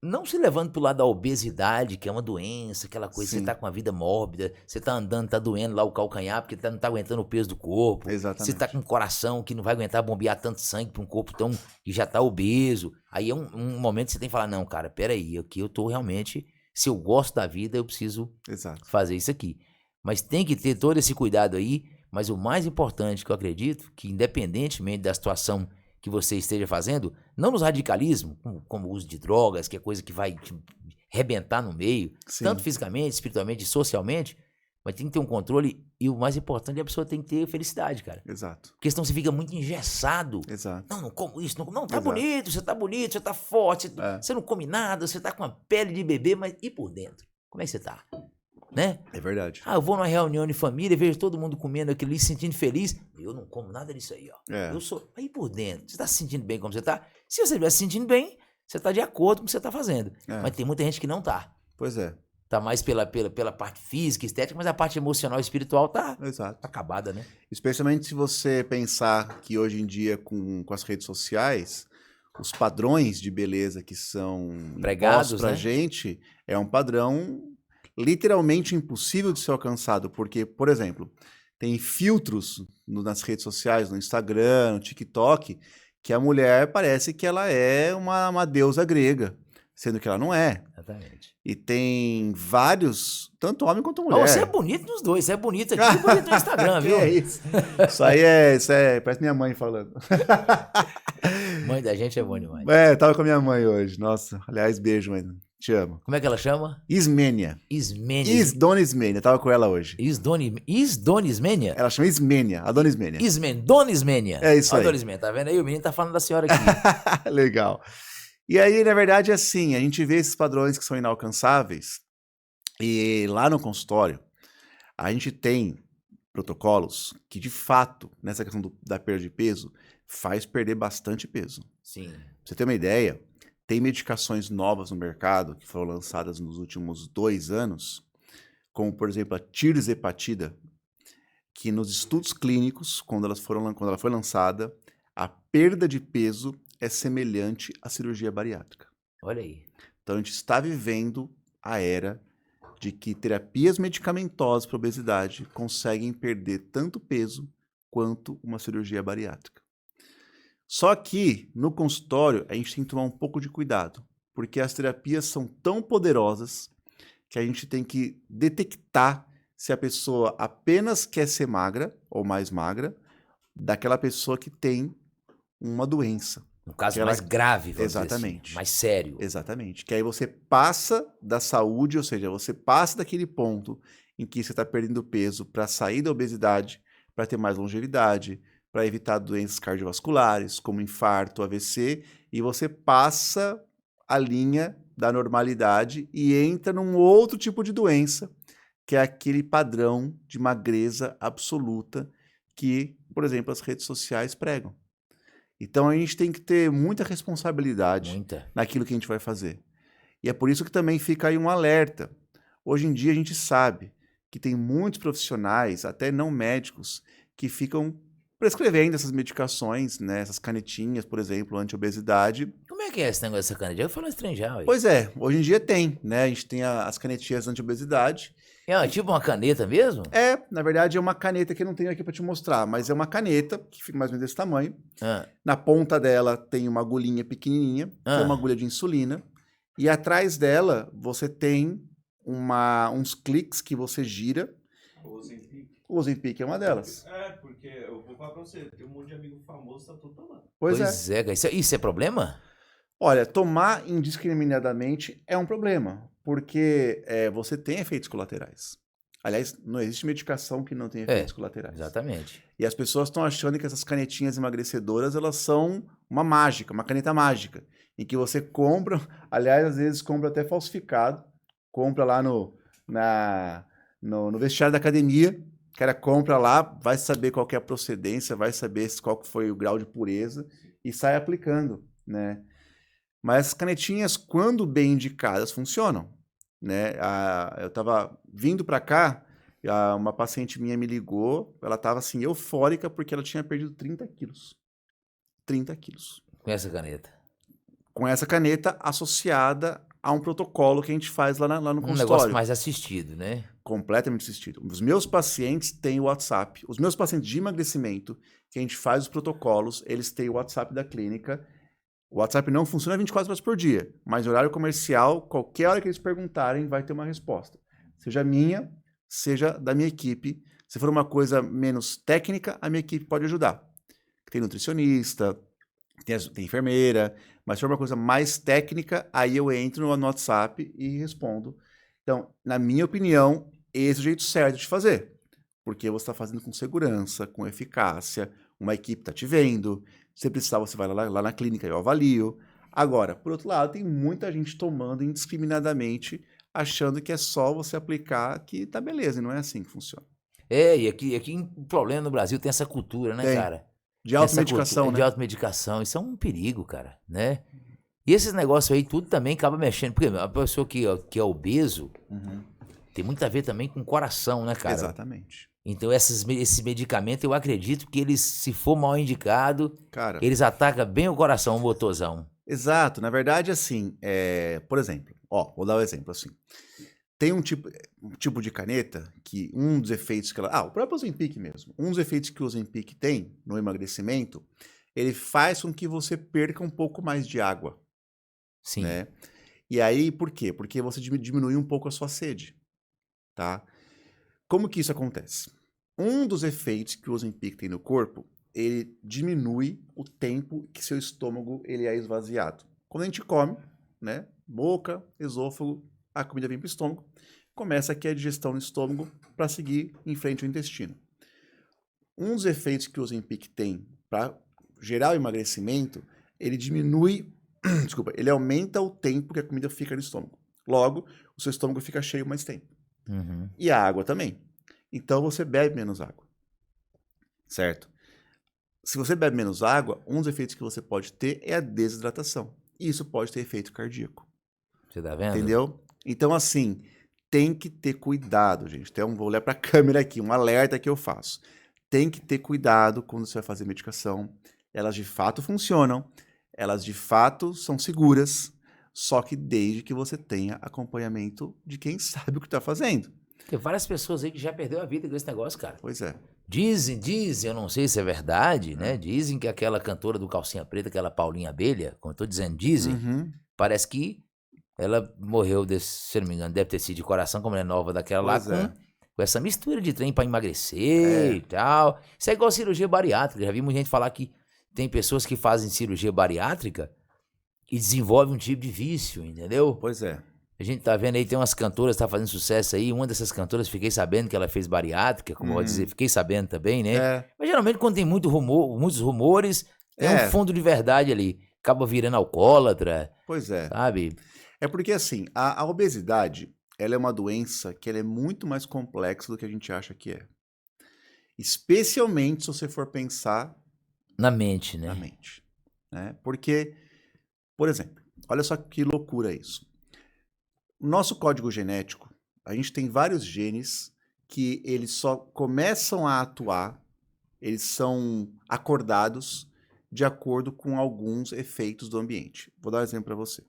não se levando pro lado da obesidade, que é uma doença, aquela coisa, você sim, tá com a vida mórbida, você tá andando, tá doendo lá o calcanhar, porque não tá aguentando o peso do corpo, você tá exatamente. com um coração que não vai aguentar bombear tanto sangue pra um corpo tão que já tá obeso. Aí é um momento que você tem que falar, não, cara, peraí, aqui eu tô realmente, se eu gosto da vida, eu preciso Exato. fazer isso aqui. Mas tem que ter todo esse cuidado aí, mas o mais importante que eu acredito, que independentemente da situação que você esteja fazendo, não nos radicalismos, como o uso de drogas, que é coisa que vai te rebentar no meio, tanto Sim, fisicamente, espiritualmente e socialmente, mas tem que ter um controle e o mais importante é a pessoa tem que ter felicidade, cara. exato, Porque senão você fica muito engessado. exato. Não como isso, não, tá Exato. bonito, você tá forte, É, você não come nada, você tá com a pele de bebê, mas e por dentro? Como é que você tá? Né? é verdade. Ah, eu vou numa reunião de família, vejo todo mundo comendo aquilo ali, se sentindo feliz. Eu não como nada disso aí, ó. É, Eu sou. Aí por dentro, você tá se sentindo bem como você tá? Se você estiver se sentindo bem, você tá de acordo com o que você tá fazendo. é. Mas tem muita gente que não tá. Pois é, Tá mais pela parte física, estética, mas a parte emocional e espiritual tá exato. acabada, né? Especialmente se você pensar que hoje em dia, com as redes sociais, os padrões de beleza que são impostos Pregados, pra né? gente é um padrão literalmente impossível de ser alcançado. Porque, por exemplo, tem filtros nas redes sociais, no Instagram, no TikTok, que a mulher parece que ela é uma deusa grega, sendo que ela não é. Exatamente. E tem vários, tanto homem quanto Ó, mulher. você é bonito nos dois, você é bonito aqui e bonito no Instagram, Que viu? é isso? Isso é, parece minha mãe falando. Mãe da gente é bom demais. É, eu tava com a minha mãe hoje. Nossa, aliás, beijo, mãe. Te amo. Como é que ela chama? Ismênia. Ismênia. Dona Ismênia, tava com ela hoje. Isdona Ismênia? Ela chama Ismênia, a Dona Ismênia. Dona Ismênia. É isso Ó, aí. Dona Ismênia, tá vendo aí? O menino tá falando da senhora aqui. Legal. E aí, na verdade, é assim, a gente vê esses padrões que são inalcançáveis e lá no consultório a gente tem protocolos que, de fato, nessa questão da perda de peso, faz perder bastante peso. Sim. Pra você ter uma ideia, tem medicações novas no mercado que foram lançadas nos últimos 2 anos, como, por exemplo, a tirzepatida, que nos estudos clínicos, quando ela foi lançada, a perda de peso é semelhante à cirurgia bariátrica. Olha aí. Então, a gente está vivendo a era de que terapias medicamentosas para obesidade conseguem perder tanto peso quanto uma cirurgia bariátrica. Só que, no consultório, a gente tem que tomar um pouco de cuidado, porque as terapias são tão poderosas que a gente tem que detectar se a pessoa apenas quer ser magra ou mais magra daquela pessoa que tem uma doença. No caso Que ela- mais grave, vamos Exatamente. dizer assim, mais sério. Exatamente. Que aí você passa da saúde, ou seja, você passa daquele ponto em que você está perdendo peso para sair da obesidade, para ter mais longevidade, para evitar doenças cardiovasculares, como infarto, AVC, e você passa a linha da normalidade e entra num outro tipo de doença, que é aquele padrão de magreza absoluta que, por exemplo, as redes sociais pregam. Então a gente tem que ter muita responsabilidade Muita. naquilo que a gente vai fazer. E é por isso que também fica aí um alerta. Hoje em dia a gente sabe que tem muitos profissionais, até não médicos, que ficam prescrevendo essas medicações, né, essas canetinhas, por exemplo, anti-obesidade. Como é que é esse negócio dessa caneta? Eu falo estrangeiro. Aí. Pois é, hoje em dia tem, né? A gente tem as canetinhas anti-obesidade. É tipo uma caneta mesmo? Na verdade, é uma caneta que eu não tenho aqui para te mostrar, mas é uma caneta que fica mais ou menos desse tamanho. Ah, Na ponta dela tem uma agulhinha pequenininha, que é uma Ah. agulha de insulina. E atrás dela você tem uns cliques que você gira. O Ozempic. O Ozempic é uma delas. É, porque eu vou falar pra você, tem um monte de amigo famoso, tá tudo tomando. Pois é. cara. Isso é problema? Olha, tomar indiscriminadamente é um problema, porque você tem efeitos colaterais. Aliás, não existe medicação que não tenha efeitos colaterais. Exatamente. E as pessoas estão achando que essas canetinhas emagrecedoras, elas são uma mágica, uma caneta mágica, em que você compra, aliás, às vezes compra até falsificado, compra lá no vestiário da academia, o cara compra lá, vai saber qual que é a procedência, vai saber qual que foi o grau de pureza e sai aplicando, né? Mas as canetinhas, quando bem indicadas, funcionam, né? Eu estava vindo para cá Uma paciente minha me ligou, ela estava assim, eufórica, porque ela tinha perdido 30 quilos. 30 quilos. Com essa caneta. Com essa caneta associada a um protocolo que a gente faz lá no Um consultório. negócio mais assistido, né? Completamente assistido. Os meus pacientes têm o WhatsApp. Os meus pacientes de emagrecimento, que a gente faz os protocolos, eles têm o WhatsApp da clínica. O WhatsApp não funciona 24 horas por dia, mas horário comercial, qualquer hora que eles perguntarem, vai ter uma resposta. Seja minha, seja da minha equipe. Se for uma coisa menos técnica, a minha equipe pode ajudar. Tem nutricionista, tem enfermeira, mas se for uma coisa mais técnica, aí eu entro no WhatsApp e respondo. Então, na minha opinião, esse é o jeito certo de fazer. Porque você está fazendo com segurança, com eficácia, uma equipe está te vendo. Se precisar, você vai lá na clínica e eu avalio. Agora, por outro lado, tem muita gente tomando indiscriminadamente, achando que é só você aplicar que tá beleza, e não é assim que funciona. E aqui o problema no Brasil tem essa cultura, né, Tem. cara? De automedicação, né? De automedicação. Isso é um perigo, cara, né? E esses negócios aí, tudo também acaba mexendo. Porque a pessoa que é obeso tem muito a ver também com o coração, né, cara? Exatamente. Então, esse medicamento, eu acredito que eles, se for mal indicado, Cara, eles atacam bem o coração, o motorzão. exato. Na verdade, assim, por exemplo, vou dar um exemplo assim. Tem um tipo de caneta que um dos efeitos que ela... o próprio Ozempic mesmo. Um dos efeitos que o Ozempic tem no emagrecimento, ele faz com que você perca um pouco mais de água. Sim. Né? E aí, por quê? Porque você diminui um pouco a sua sede, tá? Como que isso acontece? Um dos efeitos que o Ozempic tem no corpo, ele diminui o tempo que seu estômago ele é esvaziado. Quando a gente come, né? Boca, esôfago, a comida vem para o estômago, começa aqui a digestão no estômago para seguir em frente ao intestino. Um dos efeitos que o Ozempic tem para gerar o emagrecimento, ele diminui, ele aumenta o tempo que a comida fica no estômago. Logo, o seu estômago fica cheio mais tempo. E a água também. Então você bebe menos água. Certo? Se você bebe menos água, um dos efeitos que você pode ter é a desidratação. E isso pode ter efeito cardíaco. Você tá vendo? Entendeu? Então, assim, tem que ter cuidado, gente. Então, vou olhar para a câmera aqui, um alerta que eu faço. Tem que ter cuidado quando você vai fazer medicação. Elas de fato funcionam, elas de fato são seguras, só que desde que você tenha acompanhamento de quem sabe o que está fazendo. Tem várias pessoas aí que já perdeu a vida com esse negócio, cara. Pois é. Dizem, eu não sei se é verdade, né? Dizem que aquela cantora do Calcinha Preta, aquela Paulinha Abelha, como eu tô dizendo, parece que ela morreu, se não me engano, deve ter sido de coração, como ela é nova daquela Pois lá, com essa mistura de trem pra emagrecer e tal. Isso é igual cirurgia bariátrica. Já vi muita gente falar que tem pessoas que fazem cirurgia bariátrica e desenvolvem um tipo de vício, entendeu? Pois é. A gente tá vendo aí, tem umas cantoras que tá fazendo sucesso aí. Uma dessas cantoras, fiquei sabendo que ela fez bariátrica, como eu vou dizer, fiquei sabendo também, né? Mas geralmente quando tem muitos rumores, tem um fundo de verdade ali. Acaba virando alcoólatra. Pois é. Sabe? É porque, assim, a obesidade, ela é uma doença que ela é muito mais complexa do que a gente acha que é. Especialmente se você for pensar... Na mente, né? Na mente. Né? Porque, por exemplo, olha só que loucura isso. No nosso código genético, a gente tem vários genes que eles só começam a atuar, eles são acordados de acordo com alguns efeitos do ambiente. Vou dar um exemplo para você.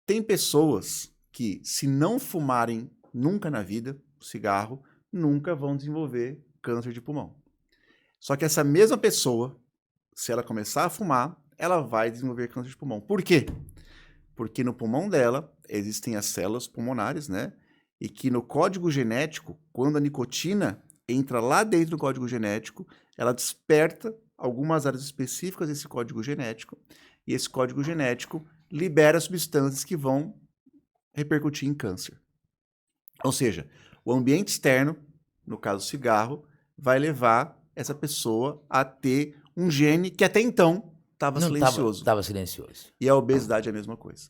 Tem pessoas que, se não fumarem nunca na vida, cigarro, nunca vão desenvolver câncer de pulmão. Só que essa mesma pessoa, se ela começar a fumar, ela vai desenvolver câncer de pulmão. Por quê? Porque no pulmão dela existem as células pulmonares, né? E que no código genético, quando a nicotina entra lá dentro do código genético, ela desperta algumas áreas específicas desse código genético, e esse código genético libera substâncias que vão repercutir em câncer. Ou seja, o ambiente externo, no caso o cigarro, vai levar essa pessoa a ter um gene que até então estava silencioso. Estava silencioso. E a obesidade é a mesma coisa.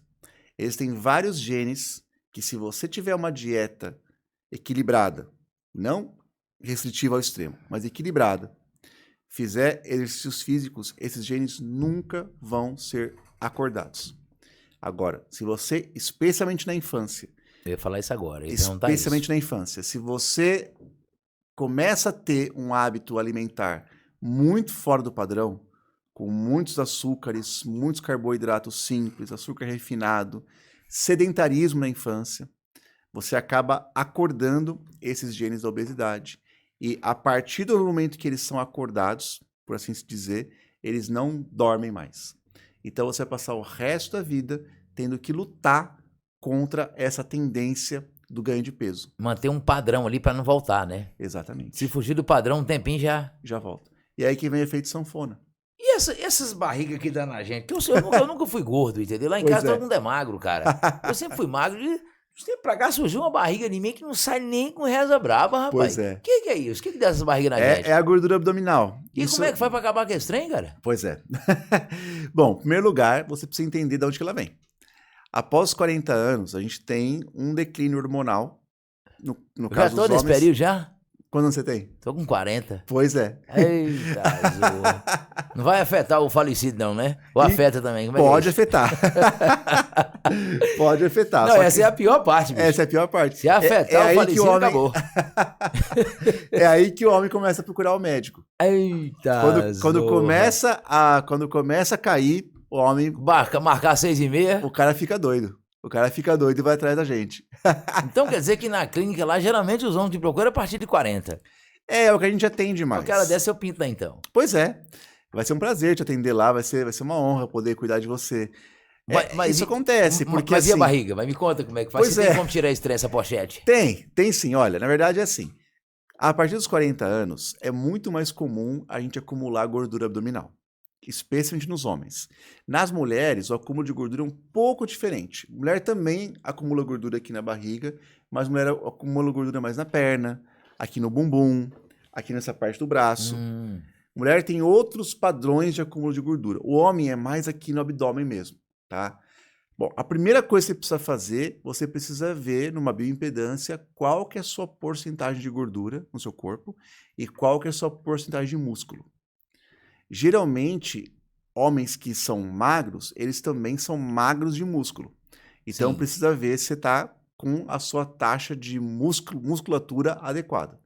Eles têm vários genes que, se você tiver uma dieta equilibrada, não restritiva ao extremo, mas equilibrada, fizer exercícios físicos, esses genes nunca vão ser acordados. Agora, se você, especialmente na infância... Eu ia falar isso agora. Especialmente na infância. Se você começa a ter um hábito alimentar muito fora do padrão, com muitos açúcares, muitos carboidratos simples, açúcar refinado, sedentarismo na infância, você acaba acordando esses genes da obesidade. E a partir do momento que eles são acordados, por assim se dizer, eles não dormem mais. Então você vai passar o resto da vida tendo que lutar contra essa tendência do ganho de peso. Manter um padrão ali pra não voltar, né? Exatamente. Se fugir do padrão um tempinho já... Já volta. E aí que vem o efeito sanfona. E essas barrigas que dá na gente? Que eu nunca fui gordo, entendeu? Lá em Pois casa é. todo mundo é magro, cara. Eu sempre fui magro. E de tempo pra cá surgiu uma barriga em mim que não sai nem com reza braba, rapaz. Pois é. O que é isso? O que dá essas barrigas na gente? É a gordura abdominal. E como é que faz pra acabar com esse trem, cara? Pois é. Bom, em primeiro lugar, você precisa entender de onde que ela vem. Após os 40 anos, a gente tem um declínio hormonal. No Já caso tô dos nesse homens. período já? Quando você tem? Tô com 40. Pois é. Eita, zorra. Não vai afetar o falecido não, né? Ou afeta também? Como é que é Pode isso? afetar. Pode afetar. Não, só essa que é a pior parte, bicho. essa é a pior parte. Se afetar o aí que falecido, acabou. É aí que o homem começa a procurar o médico. Eita, Quando zorra. começa a cair, o homem, Marcar 6h30. o cara fica doido. O cara fica doido e vai atrás da gente. Então quer dizer que na clínica lá, geralmente os homens te procuram a partir de 40. É o que a gente atende mais. O cara dessa eu pinto lá então. Pois é. Vai ser um prazer te atender lá, vai ser uma honra poder cuidar de você. Mas isso acontece, porque Mas e a assim... barriga? Mas me conta como é que faz. Pois Você tem é. como tirar esse trem, essa pochete? Tem sim. Olha, na verdade é assim. A partir dos 40 anos, é muito mais comum a gente acumular gordura abdominal, especialmente nos homens. Nas mulheres, o acúmulo de gordura é um pouco diferente. Mulher também acumula gordura aqui na barriga, mas mulher acumula gordura mais na perna, aqui no bumbum, aqui nessa parte do braço. Mulher tem outros padrões de acúmulo de gordura. O homem é mais aqui no abdômen mesmo, tá? Bom, a primeira coisa que você precisa fazer, você precisa ver numa bioimpedância qual que é a sua porcentagem de gordura no seu corpo e qual que é a sua porcentagem de músculo. Geralmente, homens que são magros, eles também são magros de músculo. Então, Sim. precisa ver se você está com a sua taxa de musculatura adequada.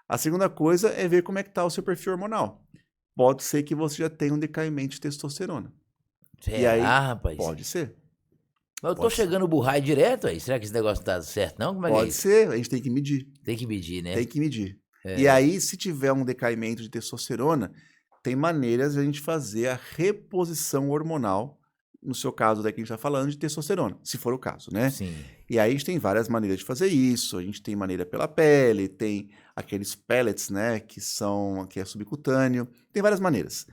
A segunda coisa é ver como é que está o seu perfil hormonal. Pode ser que você já tenha um decaimento de testosterona. Será, E aí, rapaz? pode ser. Mas eu tô pode ser. chegando burrai direto aí. Será que esse negócio não tá certo não? Como é que é Pode isso? ser, a gente tem que medir. Tem que medir, né? Tem que medir. É. E aí, se tiver um decaimento de testosterona, tem maneiras de a gente fazer a reposição hormonal, no seu caso daqui a gente está falando de testosterona, se for o caso, né? Sim. E aí a gente tem várias maneiras de fazer isso, a gente tem maneira pela pele, tem aqueles pellets, né, que é subcutâneo, tem várias maneiras.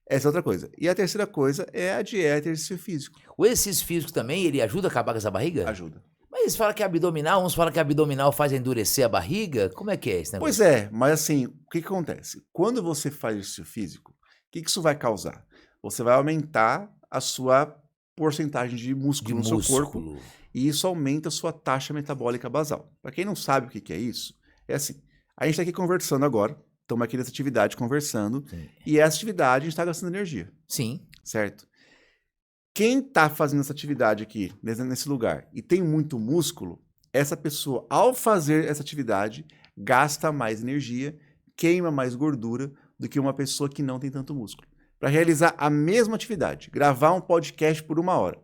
Essa é outra coisa. E a terceira coisa é a dieta e exercício físico. O exercício físico também, ele ajuda a acabar com essa barriga? Ajuda. Mas eles falam que é abdominal, uns falam que abdominal faz endurecer a barriga. Como é que é esse negócio? Pois é, mas assim, o que acontece? Quando você faz exercício físico, o que isso vai causar? Você vai aumentar a sua porcentagem de músculo no seu corpo e isso aumenta a sua taxa metabólica basal. Para quem não sabe o que é isso, é assim, a gente está aqui conversando agora, estamos aqui nessa atividade conversando, Sim. e essa atividade a gente está gastando energia, Sim. certo? Quem está fazendo essa atividade aqui, nesse lugar, e tem muito músculo, essa pessoa, ao fazer essa atividade, gasta mais energia, queima mais gordura do que uma pessoa que não tem tanto músculo. Para realizar a mesma atividade, gravar um podcast por 1 hora.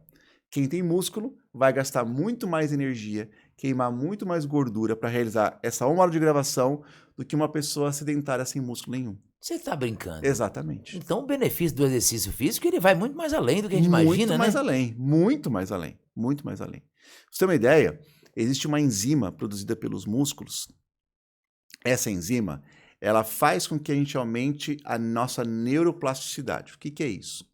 Quem tem músculo vai gastar muito mais energia, queimar muito mais gordura para realizar essa 1 hora de gravação do que uma pessoa sedentária sem músculo nenhum. Você tá brincando? Exatamente. Então o benefício do exercício físico, ele vai muito mais além do que a gente imagina, Muito mais né? além, muito mais além, muito mais além. Pra você ter uma ideia, existe uma enzima produzida pelos músculos. Essa enzima, ela faz com que a gente aumente a nossa neuroplasticidade. O que é isso?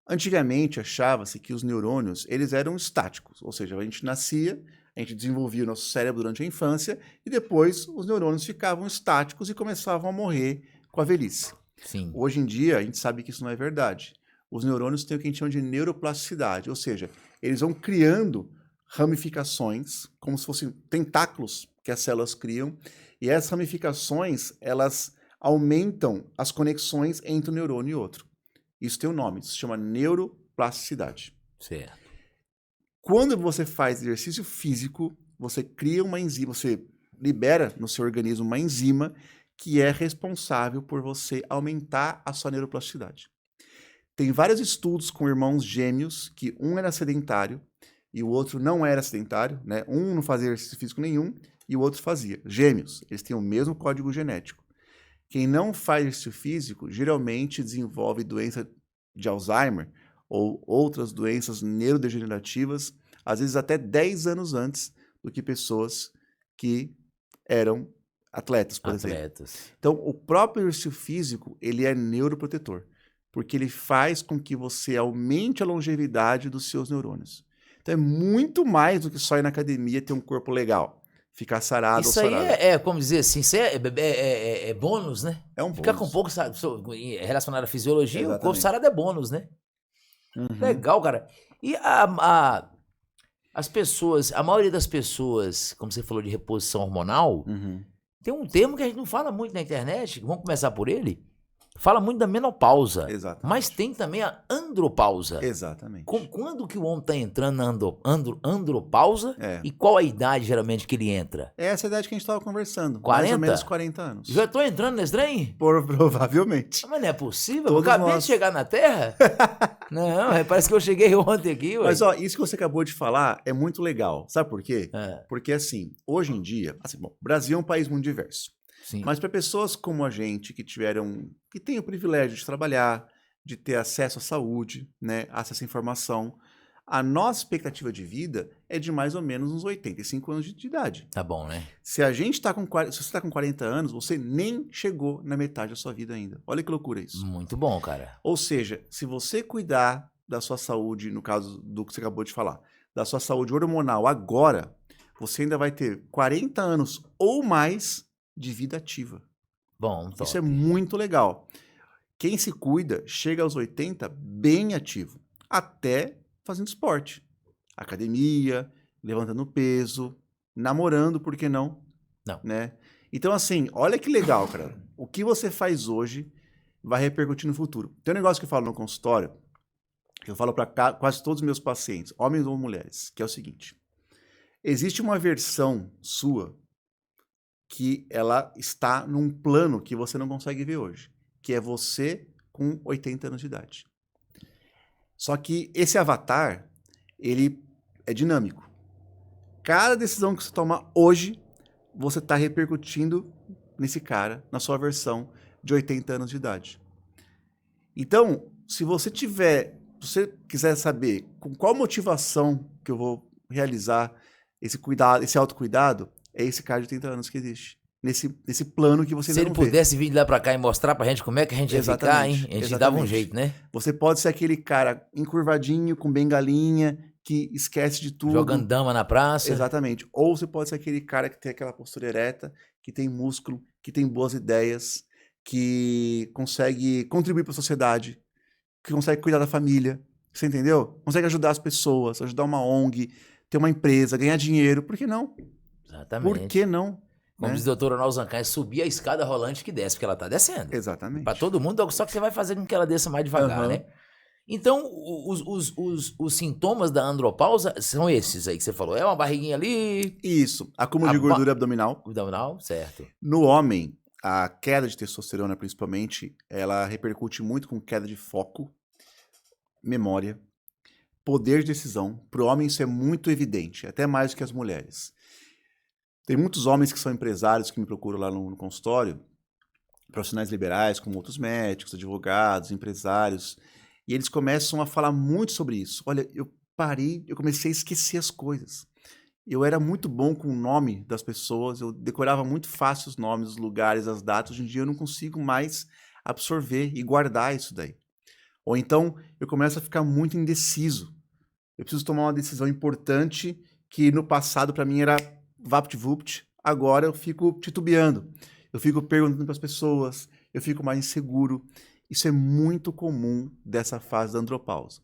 Antigamente, achava-se que os neurônios eles eram estáticos, ou seja, a gente nascia, a gente desenvolvia o nosso cérebro durante a infância e depois os neurônios ficavam estáticos e começavam a morrer com a velhice. Sim. Hoje em dia, a gente sabe que isso não é verdade. Os neurônios têm o que a gente chama de neuroplasticidade, ou seja, eles vão criando ramificações, como se fossem tentáculos que as células criam, e essas ramificações, elas aumentam as conexões entre um neurônio e outro. Isso tem um nome, isso se chama neuroplasticidade. Certo. Quando você faz exercício físico, você cria uma enzima, você libera no seu organismo uma enzima que é responsável por você aumentar a sua neuroplasticidade. Tem vários estudos com irmãos gêmeos que um era sedentário e o outro não era sedentário, né? Um não fazia exercício físico nenhum e o outro fazia. Gêmeos, eles têm o mesmo código genético. Quem não faz exercício físico geralmente desenvolve doença de Alzheimer ou outras doenças neurodegenerativas, às vezes até 10 anos antes do que pessoas que eram atletas, por exemplo. Então, o próprio exercício físico, ele é neuroprotetor, porque ele faz com que você aumente a longevidade dos seus neurônios. Então, é muito mais do que só ir na academia e ter um corpo legal, ficar sarado isso ou aí sarado. como dizer assim, isso é bônus, né? É um Ficar bônus. com pouco relacionado à fisiologia, o corpo Exatamente. sarado é bônus, né? Uhum. Legal, cara. E as pessoas, a maioria das pessoas, como você falou de reposição hormonal, Uhum. tem um termo que a gente não fala muito na internet, vamos começar por ele. Fala muito da menopausa, Exatamente. mas tem também a andropausa. Exatamente. Quando que o homem está entrando na andropausa É. e qual a idade geralmente que ele entra? Essa é a idade que a gente estava conversando. 40? Mais ou menos 40 anos. Já estou entrando nesse trem? Provavelmente. Mas não é possível? Eu Todos acabei nós. de chegar na Terra? Não, parece que eu cheguei ontem aqui. Ué. Mas ó, isso que você acabou de falar é muito legal. Sabe por quê? É, Porque assim, hoje em dia, assim, bom, o Brasil é um país muito diverso. sim. Mas para pessoas como a gente que têm o privilégio de trabalhar, de ter acesso à saúde, né, acesso à informação, a nossa expectativa de vida é de mais ou menos uns 85 anos de idade. Tá bom, né? Se você está com 40 anos, você nem chegou na metade da sua vida ainda. Olha que loucura isso. Muito bom, cara. Ou seja, se você cuidar da sua saúde, no caso do que você acabou de falar, da sua saúde hormonal agora, você ainda vai ter 40 anos ou mais de vida ativa. Bom, top. Isso é muito legal. Quem se cuida chega aos 80 bem ativo, até fazendo esporte. Academia, levantando peso, namorando, por que não? Não. Né? Então, assim, olha que legal, cara. O que você faz hoje vai repercutir no futuro. Tem um negócio que eu falo no consultório, que eu falo para quase todos os meus pacientes, homens ou mulheres, que é o seguinte. Existe uma versão sua que ela está num plano que você não consegue ver hoje, que é você com 80 anos de idade. Só que esse avatar, ele é dinâmico. Cada decisão que você toma hoje, você está repercutindo nesse cara, na sua versão de 80 anos de idade. Então, se você quiser saber com qual motivação que eu vou realizar esse cuidado, esse autocuidado, é esse cara de 80 anos que existe. Nesse plano que você Se ainda ele não vê. pudesse vir lá pra cá e mostrar pra gente como é que a gente ia ficar, hein? A gente dava um jeito, né? Você pode ser aquele cara encurvadinho, com bengalinha, que esquece de tudo. Jogando dama na praça. Exatamente. Ou você pode ser aquele cara que tem aquela postura ereta, que tem músculo, que tem boas ideias, que consegue contribuir para a sociedade, que consegue cuidar da família, você entendeu? Consegue ajudar as pessoas, ajudar uma ONG, ter uma empresa, ganhar dinheiro. Por que não? Exatamente. Por que não? Como Né? diz a doutora Nau Zancan, é subir a escada rolante que desce, porque ela tá descendo. Exatamente. Pra todo mundo, só que você vai fazer com que ela desça mais devagar, Aham. né? Então, os sintomas da andropausa são esses aí que você falou. É uma barriguinha ali, Isso. Acúmulo A de ba- gordura abdominal. abdominal, certo. No homem, a queda de testosterona, principalmente, ela repercute muito com queda de foco, memória, poder de decisão. Para o homem isso é muito evidente, até mais do que as mulheres. Tem muitos homens que são empresários que me procuram lá no consultório, profissionais liberais, como outros médicos, advogados, empresários, e eles começam a falar muito sobre isso. Olha, eu comecei a esquecer as coisas. Eu era muito bom com o nome das pessoas, eu decorava muito fácil os nomes, os lugares, as datas. Hoje em dia eu não consigo mais absorver e guardar isso daí. Ou então eu começo a ficar muito indeciso. Eu preciso tomar uma decisão importante que no passado para mim era vapt-vupt, agora eu fico titubeando. Eu fico perguntando para as pessoas, eu fico mais inseguro. Isso é muito comum dessa fase da andropausa.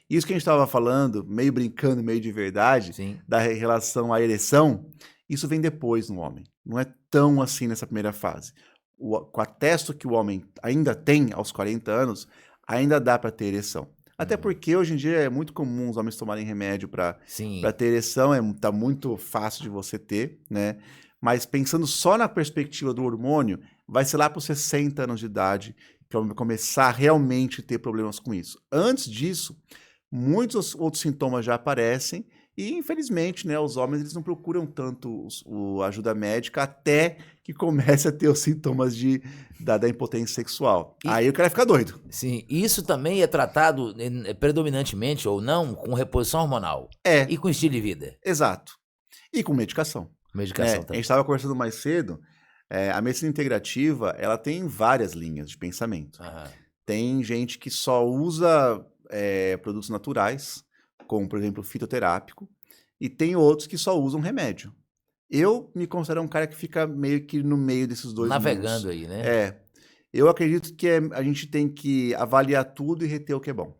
Isso que a gente estava falando, meio brincando, meio de verdade, Sim. da relação à ereção, isso vem depois no homem. Não é tão assim nessa primeira fase. Com a testo que o homem ainda tem aos 40 anos, ainda dá para ter ereção. Até porque hoje em dia é muito comum os homens tomarem remédio para Sim. ter ereção, tá muito fácil de você ter, né? Mas pensando só na perspectiva do hormônio, vai ser lá para os 60 anos de idade que vai começar a realmente ter problemas com isso. Antes disso, muitos outros sintomas já aparecem e, infelizmente, né, os homens eles não procuram tanto a ajuda médica até que comece a ter os sintomas da impotência sexual. Aí o cara fica doido. Sim, isso também é tratado predominantemente ou não com reposição hormonal e com estilo de vida. Exato. E com medicação. Medicação A também. gente estava conversando mais cedo, a medicina integrativa ela tem várias linhas de pensamento. Tem gente que só usa produtos naturais, como, por exemplo, fitoterápico, e tem outros que só usam remédio. Eu me considero um cara que fica meio que no meio desses dois navegando mundos. aí, né? Eu acredito que a gente tem que avaliar tudo e reter o que é bom.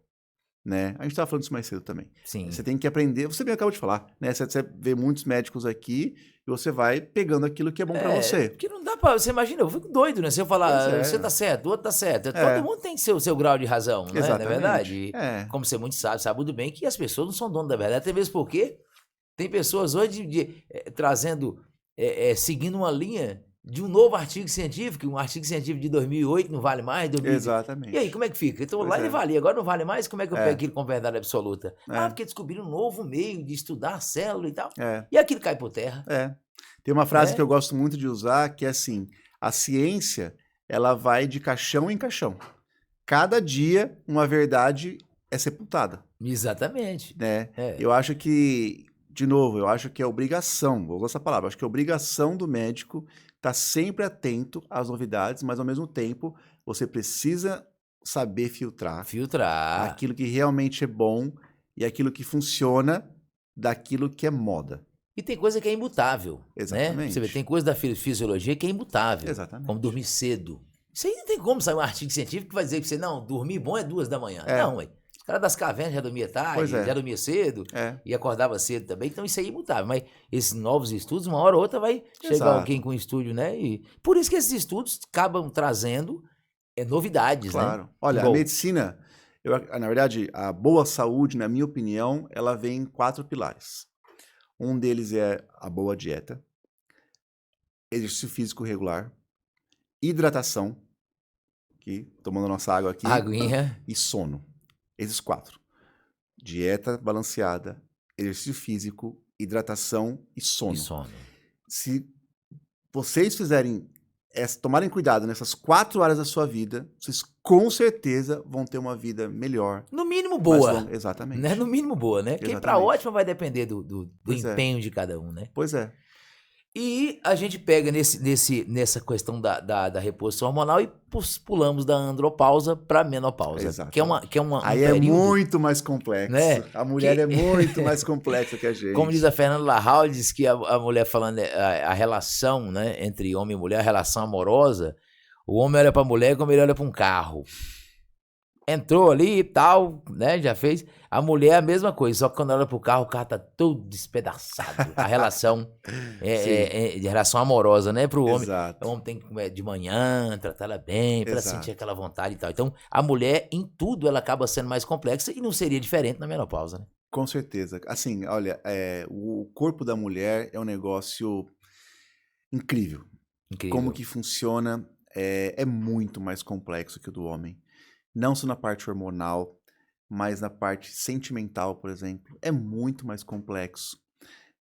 Né? A gente estava falando isso mais cedo também. Sim. Você tem que aprender, você bem acabou de falar, né? Você vê muitos médicos aqui e você vai pegando aquilo que é bom pra você. Porque não dá pra... Você imagina, eu fico doido, né? Se eu falar, você tá certo, o outro tá certo. Todo mundo tem o seu grau de razão, né? Exatamente. Não é verdade? Como você muito sabe muito bem que as pessoas não são donas da verdade. Até mesmo porque tem pessoas hoje trazendo, seguindo uma linha de um novo artigo científico, um artigo científico de 2008 não vale mais, 2000. Exatamente. E aí, como é que fica? Então lá ele valia, agora não vale mais, como é que eu pego aquilo com verdade absoluta? Porque descobriram um novo meio de estudar a célula e tal, e aquilo cai por terra. Tem uma frase que eu gosto muito de usar, que é assim, a ciência, ela vai de caixão em caixão. Cada dia, uma verdade é sepultada. Exatamente. Né? Eu acho que, de novo, eu acho que é obrigação, vou usar essa palavra, acho que é obrigação do médico estar sempre atento às novidades, mas ao mesmo tempo você precisa saber filtrar aquilo que realmente é bom e aquilo que funciona daquilo que é moda. E tem coisa que é imutável. Exatamente. Né? Você vê, tem coisa da fisiologia que é imutável. Exatamente. Como dormir cedo. Isso aí não tem como sair um artigo científico que vai dizer que você, não, dormir bom é 2 da manhã. Não, ué. Os caras das cavernas já dormia tarde, já dormia cedo e acordava cedo também, então isso aí é imutável. Mas esses novos estudos, uma hora ou outra vai chegar alguém com um estúdio, né? E por isso que esses estudos acabam trazendo novidades, claro. Né? Olha, a medicina, na verdade, a boa saúde, na minha opinião, ela vem em 4 pilares. Um deles é a boa dieta, exercício físico regular, hidratação, tomando nossa água aqui, aguinha, e sono. Esses 4. Dieta balanceada, exercício físico, hidratação e sono. Se vocês tomarem cuidado nessas 4 áreas da sua vida, vocês com certeza vão ter uma vida melhor. No mínimo boa. Exatamente. Né? No mínimo boa, né? Porque pra ótima vai depender do empenho de cada um, né? Pois é. E a gente pega nessa questão da reposição hormonal e pulamos da andropausa para menopausa. Exatamente. Que é um Aí período, é muito mais complexo. Né? A mulher é muito mais complexa que a gente. Como diz a Fernanda Lahal, diz que a mulher falando a relação, né, entre homem e mulher, a relação amorosa, o homem olha para a mulher como ele olha para um carro. Entrou ali e tal, né? Já fez. A mulher é a mesma coisa, só que quando olha pro carro, o carro tá todo despedaçado. A relação de relação amorosa, né? Pro homem. Exato. O homem tem que comer de manhã, tratar ela bem, pra sentir aquela vontade e tal. Então, a mulher, em tudo, ela acaba sendo mais complexa e não seria diferente na menopausa, né? Com certeza. Assim, olha, o corpo da mulher é um negócio incrível. Como que funciona é muito mais complexo que o do homem. Não só na parte hormonal, mas na parte sentimental, por exemplo. É muito mais complexo.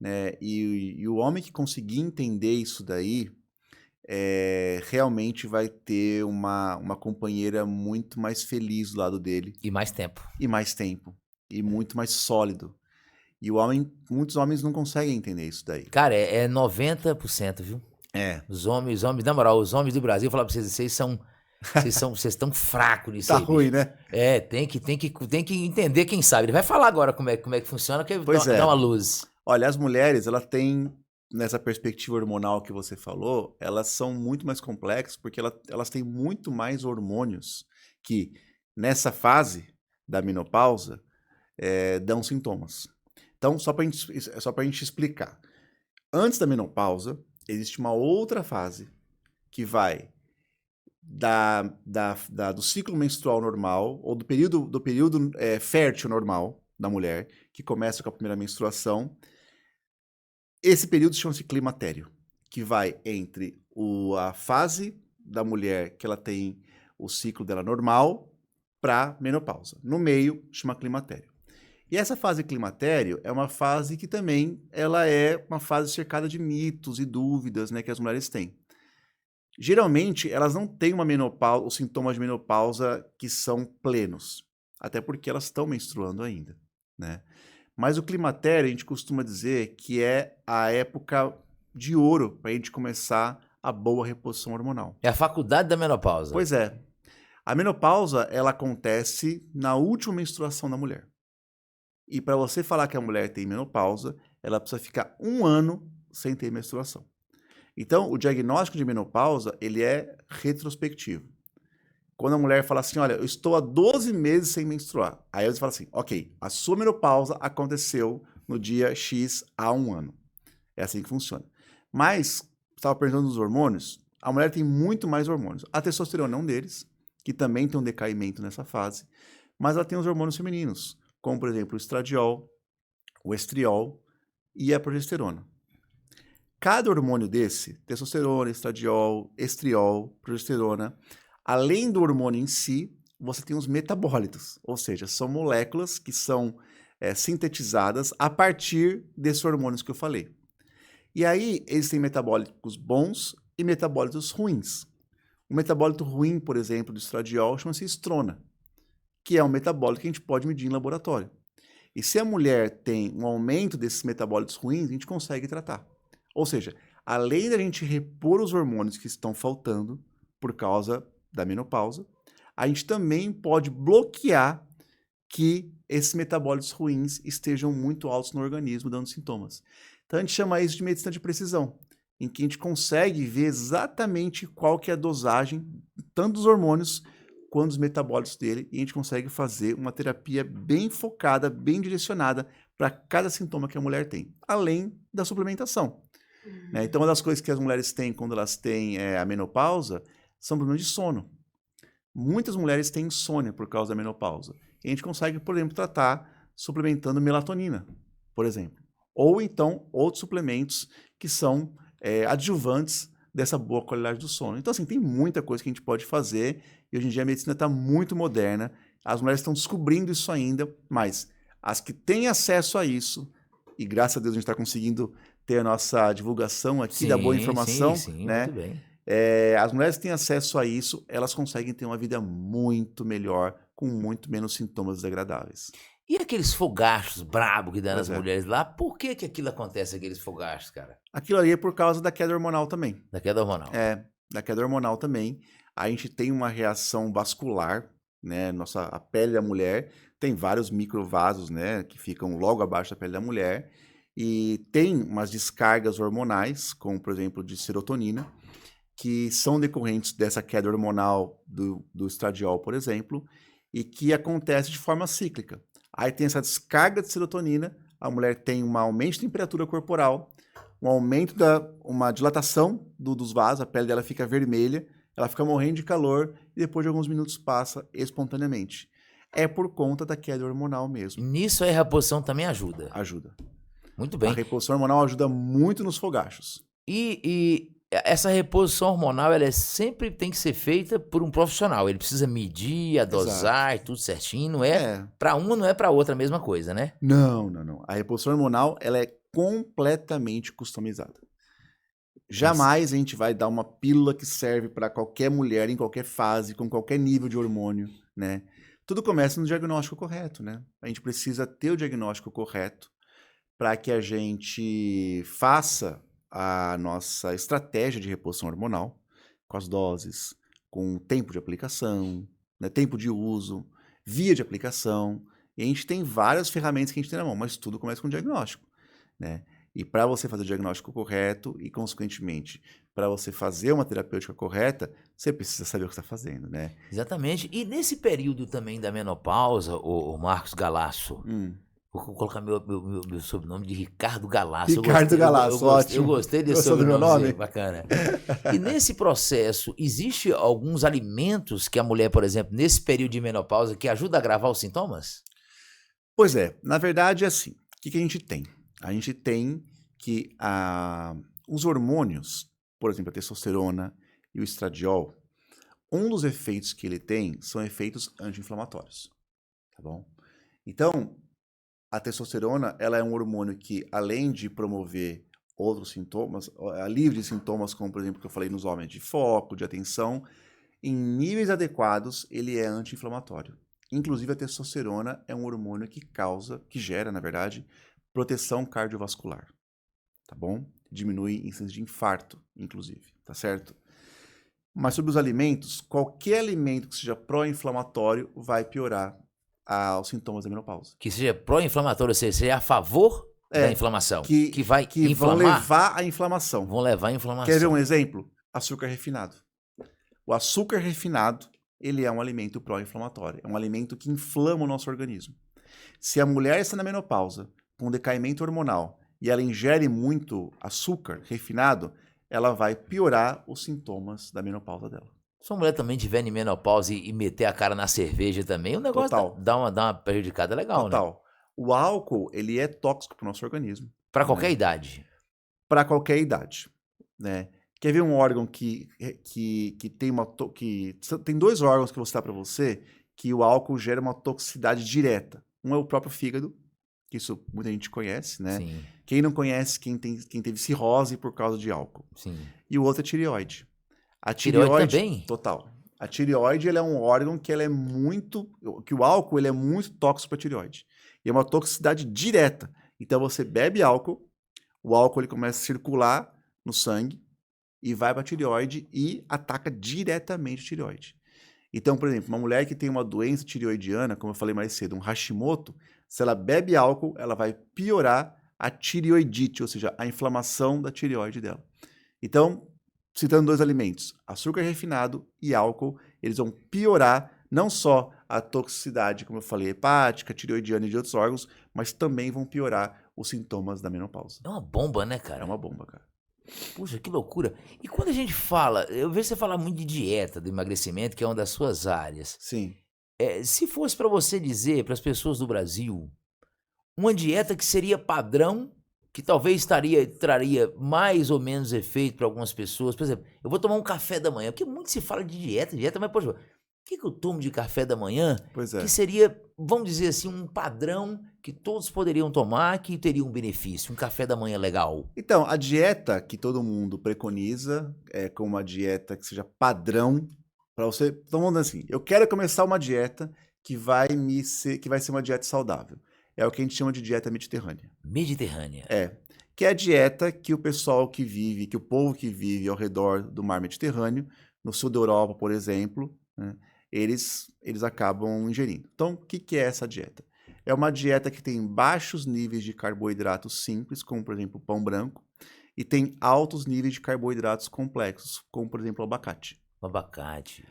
Né? E o homem que conseguir entender isso daí, realmente vai ter uma companheira muito mais feliz do lado dele. E mais tempo. E muito mais sólido. E muitos homens não conseguem entender isso daí. Cara, é 90%, viu? Os homens, na moral, os homens do Brasil, eu falo pra vocês, vocês estão fracos nisso aí. Tá ruim, né? Tem que entender quem sabe. Ele vai falar agora como é que funciona, que dá uma luz. Olha, as mulheres, elas têm, nessa perspectiva hormonal que você falou, elas são muito mais complexas porque elas têm muito mais hormônios que, nessa fase da menopausa, dão sintomas. Então, só pra gente explicar. Antes da menopausa, existe uma outra fase que vai do ciclo menstrual normal, ou do período fértil normal da mulher, que começa com a primeira menstruação. Esse período chama-se climatério. que vai entre a fase da mulher que ela tem o ciclo dela normal para menopausa. No meio, chama climatério. E essa fase climatério é uma fase que também ela é uma fase cercada de mitos e dúvidas, né, que as mulheres têm. Geralmente, elas não têm uma menopausa, os sintomas de menopausa que são plenos, até porque elas estão menstruando ainda, né? Mas o climatério, a gente costuma dizer que é a época de ouro para a gente começar a boa reposição hormonal. É a faculdade da menopausa. Pois é. A menopausa, ela acontece na última menstruação da mulher. E para você falar que a mulher tem menopausa, ela precisa ficar 1 ano sem ter menstruação. Então, o diagnóstico de menopausa, ele é retrospectivo. Quando a mulher fala assim, olha, eu estou há 12 meses sem menstruar. Aí você fala assim, ok, a sua menopausa aconteceu no dia X há 1 ano. É assim que funciona. Mas, estava perguntando dos hormônios, a mulher tem muito mais hormônios. A testosterona é um deles, que também tem um decaimento nessa fase, mas ela tem os hormônios femininos, como, por exemplo, o estradiol, o estriol e a progesterona. Cada hormônio desse, testosterona, estradiol, estriol, progesterona, além do hormônio em si, você tem os metabólitos, ou seja, são moléculas que são sintetizadas a partir desses hormônios que eu falei. E aí, existem metabólicos bons e metabólitos ruins. O metabólito ruim, por exemplo, do estradiol, chama-se estrona, que é um metabólito que a gente pode medir em laboratório. E se a mulher tem um aumento desses metabólitos ruins, a gente consegue tratar. Ou seja, além da gente repor os hormônios que estão faltando por causa da menopausa, a gente também pode bloquear que esses metabólitos ruins estejam muito altos no organismo, dando sintomas. Então a gente chama isso de medicina de precisão, em que a gente consegue ver exatamente qual que é a dosagem, tanto dos hormônios quanto dos metabólitos dele, e a gente consegue fazer uma terapia bem focada, bem direcionada para cada sintoma que a mulher tem, além da suplementação. Né? Então, uma das coisas que as mulheres têm quando elas têm a menopausa são problemas de sono. Muitas mulheres têm insônia por causa da menopausa. E a gente consegue, por exemplo, tratar suplementando melatonina, por exemplo. Ou então, outros suplementos que são adjuvantes dessa boa qualidade do sono. Então, assim, tem muita coisa que a gente pode fazer. E hoje em dia a medicina está muito moderna. As mulheres estão descobrindo isso ainda, mas as que têm acesso a isso, e graças a Deus a gente está conseguindo ter a nossa divulgação aqui da boa informação, sim, né? Muito bem. As mulheres que têm acesso a isso, elas conseguem ter uma vida muito melhor, com muito menos sintomas desagradáveis. E aqueles fogachos brabo que dá nas Pois é. mulheres lá, por que aquilo acontece, aqueles fogachos, cara? Aquilo ali é por causa da queda hormonal também. Da queda hormonal. Da queda hormonal também. A gente tem uma reação vascular, né? A pele da mulher tem vários microvasos, né? Que ficam logo abaixo da pele da mulher. E tem umas descargas hormonais, como por exemplo de serotonina, que são decorrentes dessa queda hormonal do estradiol, por exemplo, e que acontece de forma cíclica. Aí tem essa descarga de serotonina, a mulher tem um aumento de temperatura corporal, um aumento uma dilatação dos vasos, a pele dela fica vermelha, ela fica morrendo de calor e depois de alguns minutos passa espontaneamente. É por conta da queda hormonal mesmo. Nisso a reposição também ajuda. Ajuda. Muito bem. A reposição hormonal ajuda muito nos fogachos. E essa reposição hormonal, ela sempre tem que ser feita por um profissional. Ele precisa medir a dosar e tudo certinho. Não é para uma, não é para outra a mesma coisa, né? Não. A reposição hormonal, ela é completamente customizada. Jamais a gente vai dar uma pílula que serve para qualquer mulher, em qualquer fase, com qualquer nível de hormônio, né? Tudo começa no diagnóstico correto, né? A gente precisa ter o diagnóstico correto para que a gente faça a nossa estratégia de reposição hormonal, com as doses, com o tempo de aplicação, né, tempo de uso, via de aplicação. E a gente tem várias ferramentas que a gente tem na mão, mas tudo começa com o diagnóstico, né? E para você fazer o diagnóstico correto e, consequentemente, para você fazer uma terapêutica correta, você precisa saber o que está fazendo, né? Exatamente. E nesse período também da menopausa, o Marcos Galasso, vou colocar meu sobrenome de Ricardo Galasso. Ricardo Galasso, ótimo. Eu gostei desse sobrenome. Bacana. E nesse processo, existe alguns alimentos que a mulher, por exemplo, nesse período de menopausa, que ajuda a agravar os sintomas? Pois é. Na verdade, é assim. O que a gente tem? A gente tem que os hormônios, por exemplo, a testosterona e o estradiol, um dos efeitos que ele tem são efeitos anti-inflamatórios, tá bom? Então, a testosterona, ela é um hormônio que, além de promover outros sintomas, alívio de sintomas como, por exemplo, que eu falei nos homens, de foco, de atenção, em níveis adequados, ele é anti-inflamatório. Inclusive, a testosterona é um hormônio que gera, na verdade, proteção cardiovascular, tá bom? Diminui índices de infarto, inclusive, tá certo? Mas sobre os alimentos, qualquer alimento que seja pró-inflamatório vai piorar os sintomas da menopausa. Que seja pró-inflamatório, ou seja, seja a favor da inflamação. Que vai vão inflamar. levar à inflamação. Vão levar à inflamação. Quer ver um exemplo? Açúcar refinado. O açúcar refinado, ele é um alimento pró-inflamatório. É um alimento que inflama o nosso organismo. Se a mulher está na menopausa, com decaimento hormonal, e ela ingere muito açúcar refinado, ela vai piorar os sintomas da menopausa dela. Se a mulher também tiver em menopausa e meter a cara na cerveja também, o negócio dá uma prejudicada legal, né? Total. O álcool, ele é tóxico para o nosso organismo. Para qualquer idade. Para qualquer idade, né? Quer ver um órgão que tem tem dois órgãos que eu vou citar para você que o álcool gera uma toxicidade direta. Um é o próprio fígado, que isso muita gente conhece, né? Sim. Quem não conhece, quem teve cirrose por causa de álcool. Sim. E o outro é a tireoide. A tireoide também? Total. A tireoide, ela é um órgão que que o álcool ele é muito tóxico para a tireoide. E é uma toxicidade direta. Então você bebe álcool, o álcool ele começa a circular no sangue e vai para a tireoide e ataca diretamente a tireoide. Então, por exemplo, uma mulher que tem uma doença tireoidiana, como eu falei mais cedo, um Hashimoto, se ela bebe álcool, ela vai piorar a tireoidite, ou seja, a inflamação da tireoide dela. Então, citando dois alimentos, açúcar refinado e álcool, eles vão piorar não só a toxicidade, como eu falei, hepática, tireoidiana e de outros órgãos, mas também vão piorar os sintomas da menopausa. É uma bomba, né, cara? É uma bomba, cara. Puxa, que loucura. E quando a gente fala, eu vejo você falar muito de dieta, do emagrecimento, que é uma das suas áreas. Sim. Se fosse para você dizer para as pessoas do Brasil uma dieta que seria padrão, que talvez traria mais ou menos efeito para algumas pessoas. Por exemplo, eu vou tomar um café da manhã, porque muito se fala de dieta, mas, poxa, o que eu tomo de café da manhã? Pois é. Que seria, vamos dizer assim, um padrão que todos poderiam tomar, que teria um benefício, um café da manhã legal. Então, a dieta que todo mundo preconiza é como uma dieta que seja padrão para você. Todo mundo assim, eu quero começar uma dieta que vai ser uma dieta saudável. É o que a gente chama de dieta mediterrânea. Mediterrânea. Que é a dieta que o povo que vive ao redor do mar Mediterrâneo, no sul da Europa, por exemplo, né, eles acabam ingerindo. Então, o que é essa dieta? É uma dieta que tem baixos níveis de carboidratos simples, como, por exemplo, o pão branco, e tem altos níveis de carboidratos complexos, como, por exemplo, o abacate. O abacate.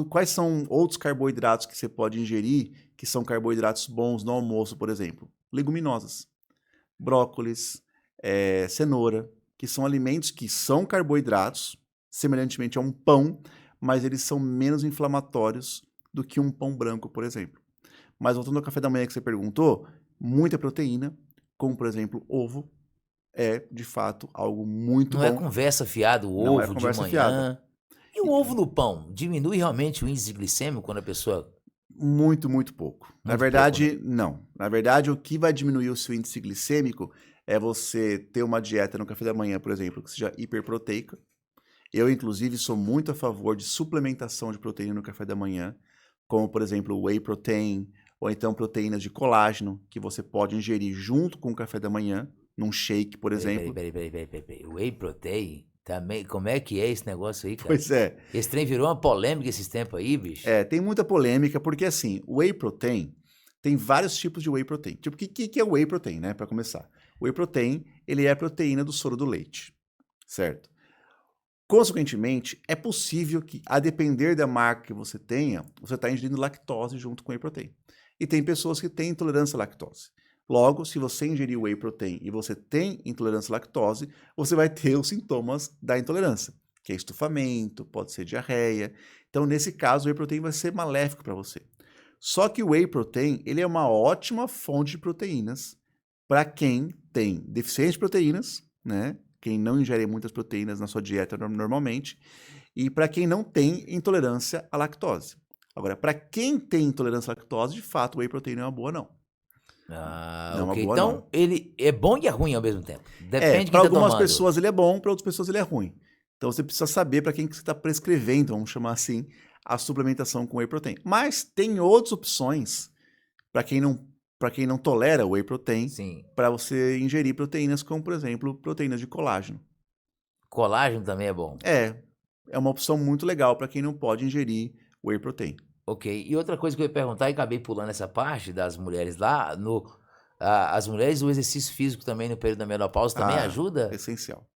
Quais são outros carboidratos que você pode ingerir que são carboidratos bons no almoço, por exemplo? Leguminosas, brócolis, cenoura, que são alimentos que são carboidratos, semelhantemente a um pão, mas eles são menos inflamatórios do que um pão branco, por exemplo. Mas voltando ao café da manhã que você perguntou, muita proteína, como por exemplo ovo, é de fato algo muito bom. Não é conversa fiada o Não ovo é conversa de manhã. fiada. E o ovo no pão? Diminui realmente o índice glicêmico quando a pessoa... Muito, muito pouco. Na verdade, não. Na verdade, o que vai diminuir o seu índice glicêmico é você ter uma dieta no café da manhã, por exemplo, que seja hiperproteica. Eu, inclusive, sou muito a favor de suplementação de proteína no café da manhã, como, por exemplo, whey protein, ou então proteínas de colágeno, que você pode ingerir junto com o café da manhã, num shake, por exemplo. Peraí. Whey protein? Também, como é que é esse negócio aí, cara? Pois é. Esse trem virou uma polêmica esses tempos aí, bicho. Tem muita polêmica, porque assim, o whey protein, tem vários tipos de whey protein. Tipo, o que é o whey protein, né, para começar? O whey protein, ele é a proteína do soro do leite, certo? Consequentemente, é possível que, a depender da marca que você tenha, você está ingerindo lactose junto com whey protein. E tem pessoas que têm intolerância à lactose. Logo, se você ingerir whey protein e você tem intolerância à lactose, você vai ter os sintomas da intolerância, que é estufamento, pode ser diarreia. Então, nesse caso, o whey protein vai ser maléfico para você. Só que o whey protein, ele é uma ótima fonte de proteínas para quem tem deficiência de proteínas, né? quem não ingere muitas proteínas na sua dieta normalmente, e para quem não tem intolerância à lactose. Agora, para quem tem intolerância à lactose, de fato, o whey protein não é uma boa, não. Ah, Não é uma ok. boa, Então, não. ele é bom e é ruim ao mesmo tempo. Depende de para quem tá algumas tomando. pessoas ele é bom, para outras pessoas ele é ruim. Então você precisa saber para quem que você está prescrevendo, vamos chamar assim, a suplementação com whey protein. Mas tem outras opções para quem não tolera o whey protein, Sim. para você ingerir proteínas como, por exemplo, proteínas de colágeno. Colágeno também é bom. É uma opção muito legal para quem não pode ingerir whey protein. Ok. E outra coisa que eu ia perguntar, e acabei pulando essa parte das mulheres lá, as mulheres, o exercício físico também no período da menopausa também ajuda? Essencial.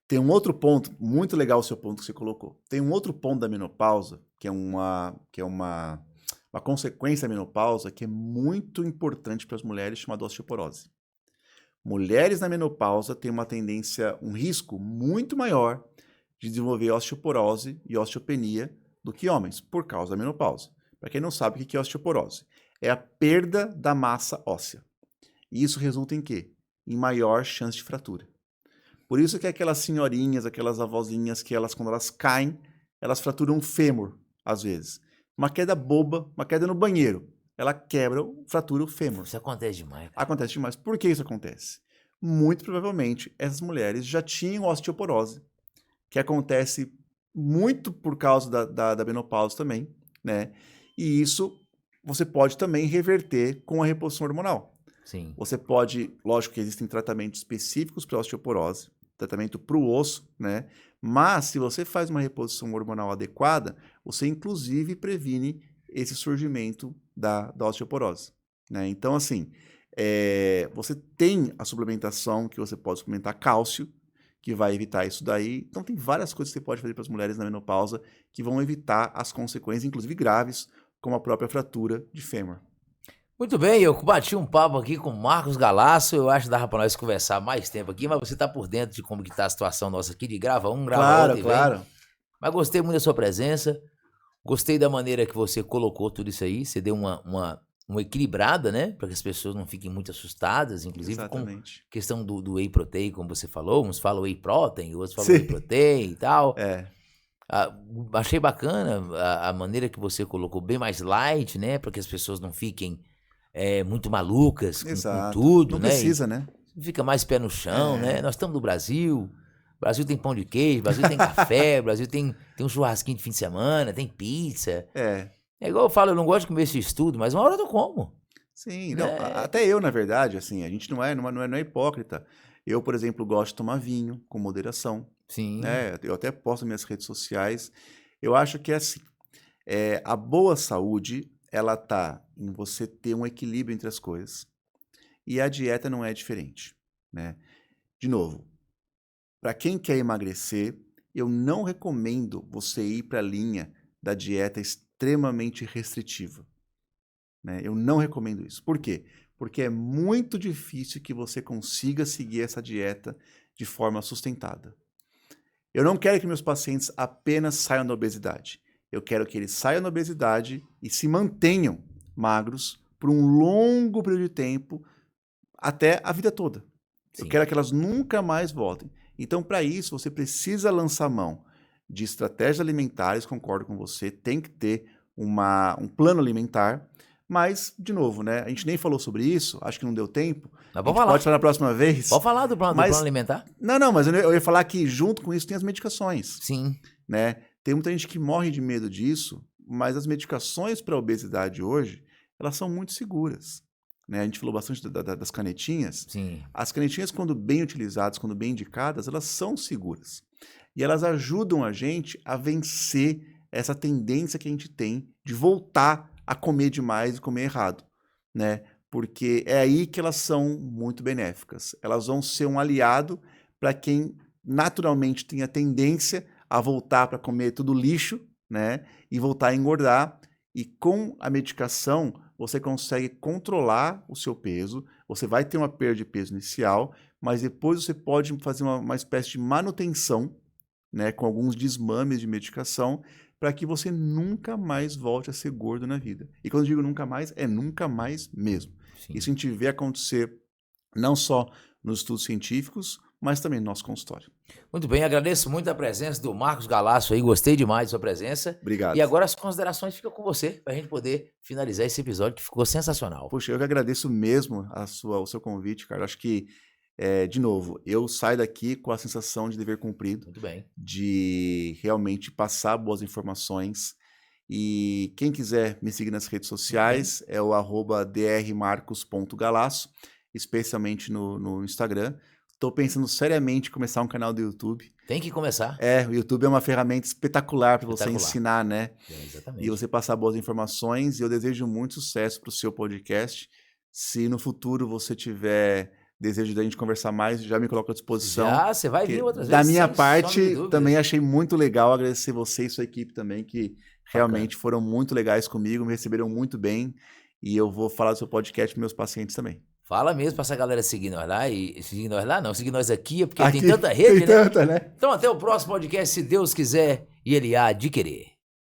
Tem um outro ponto, muito legal o seu ponto que você colocou. Tem um outro ponto da menopausa, que é uma consequência da menopausa, que é muito importante para as mulheres, chamada osteoporose. Mulheres na menopausa têm uma tendência, um risco muito maior de desenvolver osteoporose e osteopenia do que homens, por causa da menopausa. Para quem não sabe o que é osteoporose, é a perda da massa óssea. E isso resulta em quê? Em maior chance de fratura. Por isso que aquelas senhorinhas, aquelas avózinhas, que quando elas caem, elas fraturam o fêmur, às vezes. Uma queda boba, uma queda no banheiro, ela quebra, fratura o fêmur. Isso acontece demais. Acontece demais. Por que isso acontece? Muito provavelmente, essas mulheres já tinham osteoporose, que acontece muito por causa da menopausa também, né? E isso você pode também reverter com a reposição hormonal. Sim. Você pode, lógico que existem tratamentos específicos para osteoporose, tratamento para o osso, né? Mas se você faz uma reposição hormonal adequada, você inclusive previne esse surgimento da osteoporose, né? Então, assim, você tem a suplementação que você pode suplementar cálcio, que vai evitar isso daí. Então, tem várias coisas que você pode fazer para as mulheres na menopausa que vão evitar as consequências, inclusive graves, como a própria fratura de fêmur. Muito bem, eu bati um papo aqui com o Marcos Galasso, eu acho que dava para nós conversar mais tempo aqui, mas você tá por dentro de como que tá a situação nossa aqui, de grava um, grava outro e vem. Claro. Mas gostei muito da sua presença, gostei da maneira que você colocou tudo isso aí, você deu uma equilibrada, né, para que as pessoas não fiquem muito assustadas, inclusive Exatamente. com questão do whey protein, como você falou, uns falam whey protein, outros falam whey protein e tal. Achei bacana a maneira que você colocou, bem mais light, né, para que as pessoas não fiquem muito malucas com tudo, não né? Precisa, né? Fica mais pé no chão, né? Nós estamos no Brasil. O Brasil tem pão de queijo, o Brasil tem café, o Brasil tem um churrasquinho de fim de semana, tem pizza. É igual eu falo, eu não gosto de comer esse tudo, mas uma hora eu como. Sim, não, até eu, na verdade, assim, a gente não é hipócrita. Eu, por exemplo, gosto de tomar vinho com moderação. Sim. Né? Eu até posto nas minhas redes sociais. Eu acho que é assim, a boa saúde, ela tá em você ter um equilíbrio entre as coisas. E a dieta não é diferente, né? De novo, para quem quer emagrecer, eu não recomendo você ir para a linha da dieta extremamente restritiva, né? Eu não recomendo isso. Por quê? Porque é muito difícil que você consiga seguir essa dieta de forma sustentada. Eu não quero que meus pacientes apenas saiam da obesidade. Eu quero que eles saiam da obesidade e se mantenham magros por um longo período de tempo, até a vida toda. Sim. Eu quero que elas nunca mais voltem. Então, para isso, você precisa lançar mão de estratégias alimentares, concordo com você, tem que ter um plano alimentar, mas, de novo, né, a gente nem falou sobre isso, acho que não deu tempo. Pode falar na próxima vez. Pode falar do plano alimentar? Não, mas eu ia falar que junto com isso tem as medicações. Sim. Né? Tem muita gente que morre de medo disso, mas as medicações para a obesidade hoje, elas são muito seguras. Né? A gente falou bastante das canetinhas. Sim. As canetinhas, quando bem utilizadas, quando bem indicadas, elas são seguras. E elas ajudam a gente a vencer essa tendência que a gente tem de voltar a comer demais e comer errado. Né? Porque é aí que elas são muito benéficas. Elas vão ser um aliado para quem naturalmente tem a tendência a voltar para comer tudo lixo, né? E voltar a engordar. E com a medicação, você consegue controlar o seu peso, você vai ter uma perda de peso inicial, mas depois você pode fazer uma espécie de manutenção, né? Com alguns desmames de medicação, para que você nunca mais volte a ser gordo na vida. E quando eu digo nunca mais, é nunca mais mesmo. Sim. Isso a gente vê acontecer não só nos estudos científicos, mas também no nosso consultório. Muito bem, agradeço muito a presença do Marcos Galasso aí, gostei demais da sua presença. Obrigado. E agora as considerações ficam com você, para a gente poder finalizar esse episódio que ficou sensacional. Puxa, eu que agradeço mesmo o seu convite, cara. Acho que, de novo, eu saio daqui com a sensação de dever cumprido, Muito bem. de realmente passar boas informações. E quem quiser me seguir nas redes sociais é o @drmarcos.galasso, especialmente no Instagram. Estou pensando seriamente em começar um canal do YouTube. Tem que começar. O YouTube é uma ferramenta espetacular para você Espetacular. ensinar, né? Exatamente. E você passar boas informações. E eu desejo muito sucesso para o seu podcast. Se no futuro você tiver desejo da gente conversar mais, já me coloco à disposição. Já, você vai vir Porque outras da vezes. minha sem sombra de parte, dúvidas. também achei muito legal agradecer você e sua equipe também, que realmente foram muito legais comigo, me receberam muito bem. E eu vou falar do seu podcast para meus pacientes também. Fala mesmo pra essa galera seguir nós lá e seguir nós lá, não, seguir nós aqui, porque Aqui tem tanta rede, tem né? tanta, né? Então até o próximo podcast, se Deus quiser e Ele há de querer.